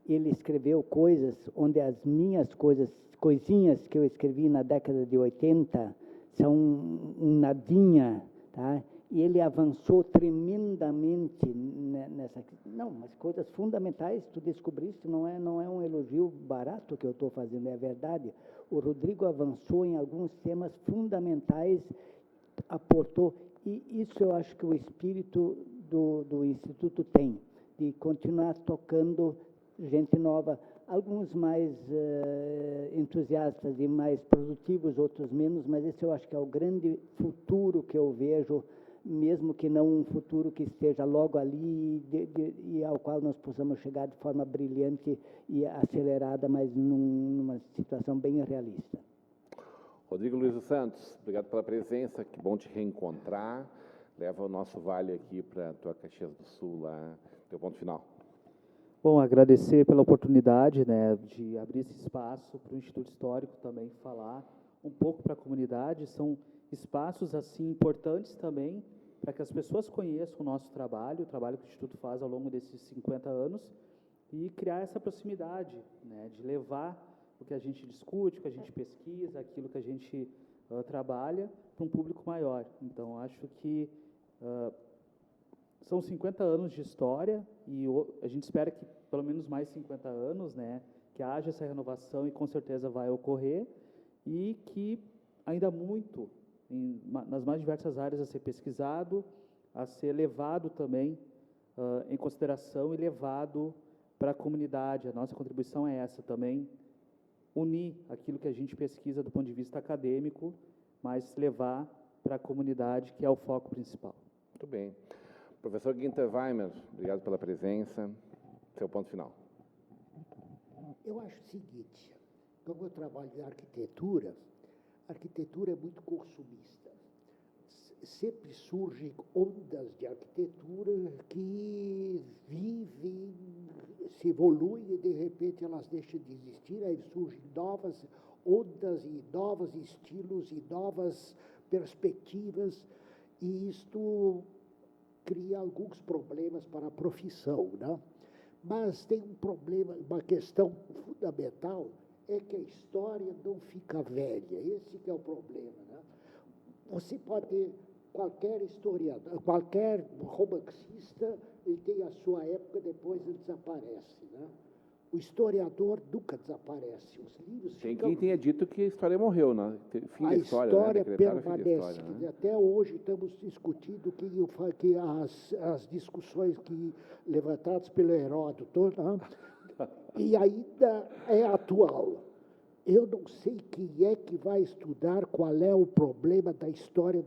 ele escreveu coisas onde as minhas coisinhas que eu escrevi na década de 80 são um nadinha, tá? E ele avançou tremendamente nessa... Não, mas coisas fundamentais, tu descobriste, não é um elogio barato que eu estou fazendo, é verdade. O Rodrigo avançou em alguns temas fundamentais, aportou, e isso eu acho que o espírito do Instituto tem, de continuar tocando gente nova, alguns mais entusiastas e mais produtivos, outros menos, mas esse eu acho que é o grande futuro que eu vejo, mesmo que não um futuro que esteja logo ali e ao qual nós possamos chegar de forma brilhante e acelerada, mas numa situação bem realista. Rodrigo Luiz dos Santos, obrigado pela presença, que bom te reencontrar. Leva o nosso vale aqui para a tua Caxias do Sul, lá, teu ponto final. Bom, agradecer pela oportunidade, né, de abrir esse espaço para o Instituto Histórico também falar um pouco para a comunidade. São espaços assim importantes também para que as pessoas conheçam o nosso trabalho, o trabalho que o Instituto faz ao longo desses 50 anos e criar essa proximidade, né, de levar o que a gente discute, o que a gente pesquisa, aquilo que a gente trabalha para um público maior. Então, acho que são 50 anos de história e a gente espera que pelo menos mais 50 anos, né, que haja essa renovação e com certeza vai ocorrer e que ainda muito nas mais diversas áreas a ser pesquisado, a ser levado também em consideração e levado para a comunidade. A nossa contribuição é essa também, unir aquilo que a gente pesquisa do ponto de vista acadêmico, mas levar para a comunidade, que é o foco principal. Muito bem. Professor Günther Weimer, obrigado pela presença. Seu ponto final. Eu acho o seguinte, como eu trabalho em arquitetura, a arquitetura é muito consumista. Sempre surgem ondas de arquitetura que vivem, se evoluem e, de repente, elas deixam de existir, aí surgem novas ondas e novos estilos e novas perspectivas, e isto cria alguns problemas para a profissão, né? Mas tem um problema, uma questão fundamental, é que a história não fica velha. Esse que é o problema, né? Você pode ter qualquer historiador, qualquer romancista, ele tem a sua época, depois ele desaparece, né? O historiador nunca desaparece. Os livros Tem ficam... quem tenha dito que a história morreu, né? Fim da história, história, né? permanece. História, né? Até hoje estamos discutindo que as discussões levantadas pelo Heródoto, né? E ainda é atual. Eu não sei quem é que vai estudar qual é o problema da história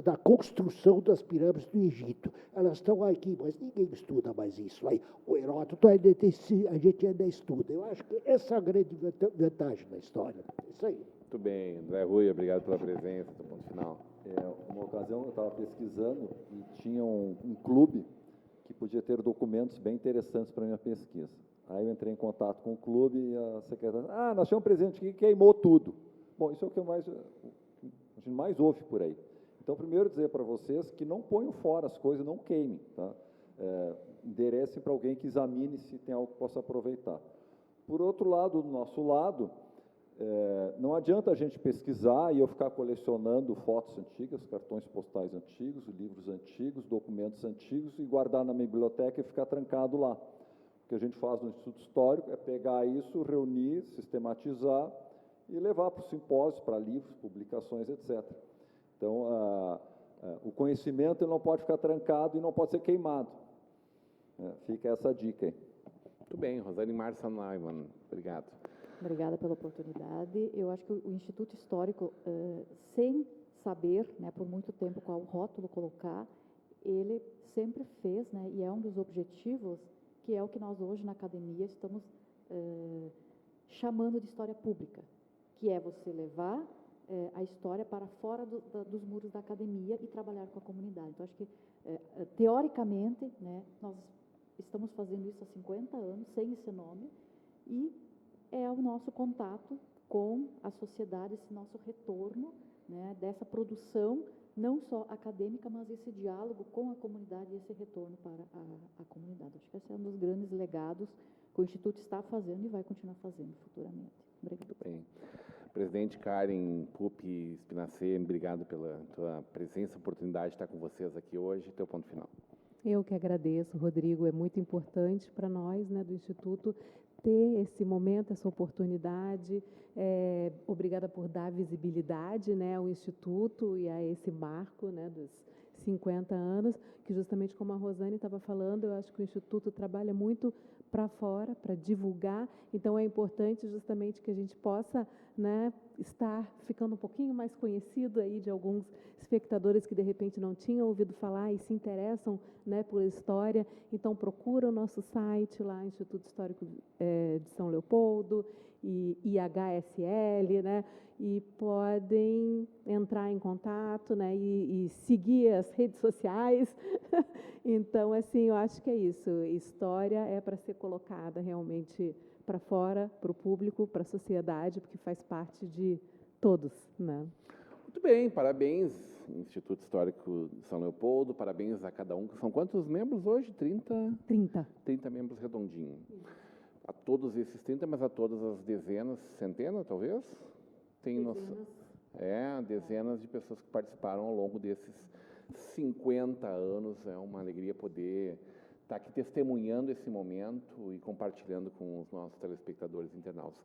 da construção das pirâmides do Egito. Elas estão aqui, mas ninguém estuda mais isso. Aí, o Heródoto, a gente ainda estuda. Eu acho que essa é a grande vantagem da história. Isso aí. Muito bem, André Rui, obrigado pela presença, do ponto final. Uma ocasião eu estava pesquisando e tinha um clube que podia ter documentos bem interessantes para a minha pesquisa. Aí eu entrei em contato com o clube e a secretária, nós tínhamos um presente aqui que queimou tudo. Bom, isso é o que a gente mais ouve por aí. Então, primeiro dizer para vocês que não ponham fora as coisas, não queimem, tá? Enderecem para alguém que examine se tem algo que possa aproveitar. Por outro lado, do nosso lado, não adianta a gente pesquisar e eu ficar colecionando fotos antigas, cartões postais antigos, livros antigos, documentos antigos e guardar na minha biblioteca e ficar trancado lá. O que a gente faz no Instituto Histórico é pegar isso, reunir, sistematizar e levar para o simpósio, para livros, publicações, etc. Então, o conhecimento ele não pode ficar trancado e não pode ser queimado. Fica essa dica aí. Muito bem, Rosane Marcia Neumann, obrigado. Obrigada pela oportunidade. Eu acho que o Instituto Histórico, sem saber, né, por muito tempo qual rótulo colocar, ele sempre fez, né, e é um dos objetivos, que é o que nós hoje na academia estamos chamando de história pública, que é você levar a história para fora dos muros da academia e trabalhar com a comunidade. Então, acho que, teoricamente, né, nós estamos fazendo isso há 50 anos, sem esse nome, e é o nosso contato com a sociedade, esse nosso retorno, né, dessa produção, não só acadêmica, mas esse diálogo com a comunidade e esse retorno para a comunidade. Acho que esse é um dos grandes legados que o Instituto está fazendo e vai continuar fazendo futuramente. Obrigada. Muito bem. Presidente Karen Pupi Spinacê, obrigado pela tua presença, oportunidade de estar com vocês aqui hoje. Teu ponto final. Eu que agradeço, Rodrigo. É muito importante para nós, né, do Instituto, ter esse momento, essa oportunidade. Obrigada por dar visibilidade, né, ao Instituto e a esse marco, né, dos 50 anos, que justamente como a Rosane estava falando, eu acho que o Instituto trabalha muito para fora, para divulgar. Então, é importante justamente que a gente possa, né, estar ficando um pouquinho mais conhecido aí de alguns espectadores que, de repente, não tinham ouvido falar e se interessam, né, por história. Então, procura o nosso site lá, Instituto Histórico de São Leopoldo, e IHSL, né, e podem entrar em contato, né, e seguir as redes sociais. Então, assim, eu acho que é isso. História é para ser colocada realmente para fora, para o público, para a sociedade, porque faz parte de todos, né? Muito bem, parabéns, Instituto Histórico de São Leopoldo, parabéns a cada um. São quantos membros hoje? 30? 30. 30 membros redondinho. A todos esses 30, mas a todas as dezenas, centenas, talvez? Tem dezenas de pessoas que participaram ao longo desses 50 anos. É uma alegria poder estar aqui testemunhando esse momento e compartilhando com os nossos telespectadores internautas.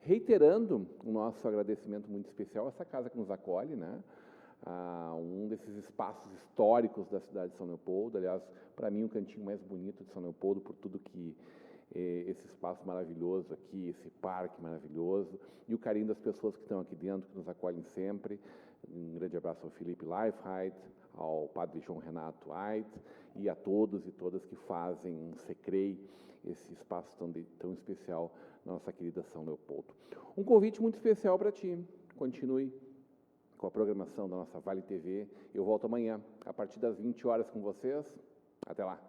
Reiterando o nosso agradecimento muito especial a essa casa que nos acolhe, né? Um desses espaços históricos da cidade de São Leopoldo. Aliás, para mim, o cantinho mais bonito de São Leopoldo, por tudo que esse espaço maravilhoso aqui, esse parque maravilhoso, e o carinho das pessoas que estão aqui dentro, que nos acolhem sempre. Um grande abraço ao Felipe Leifheit, ao padre João Renato Ait, e a todos e todas que fazem um SECREI, esse espaço tão especial na nossa querida São Leopoldo. Um convite muito especial para ti. Continue com a programação da nossa Vale TV. Eu volto amanhã, a partir das 20 horas com vocês. Até lá.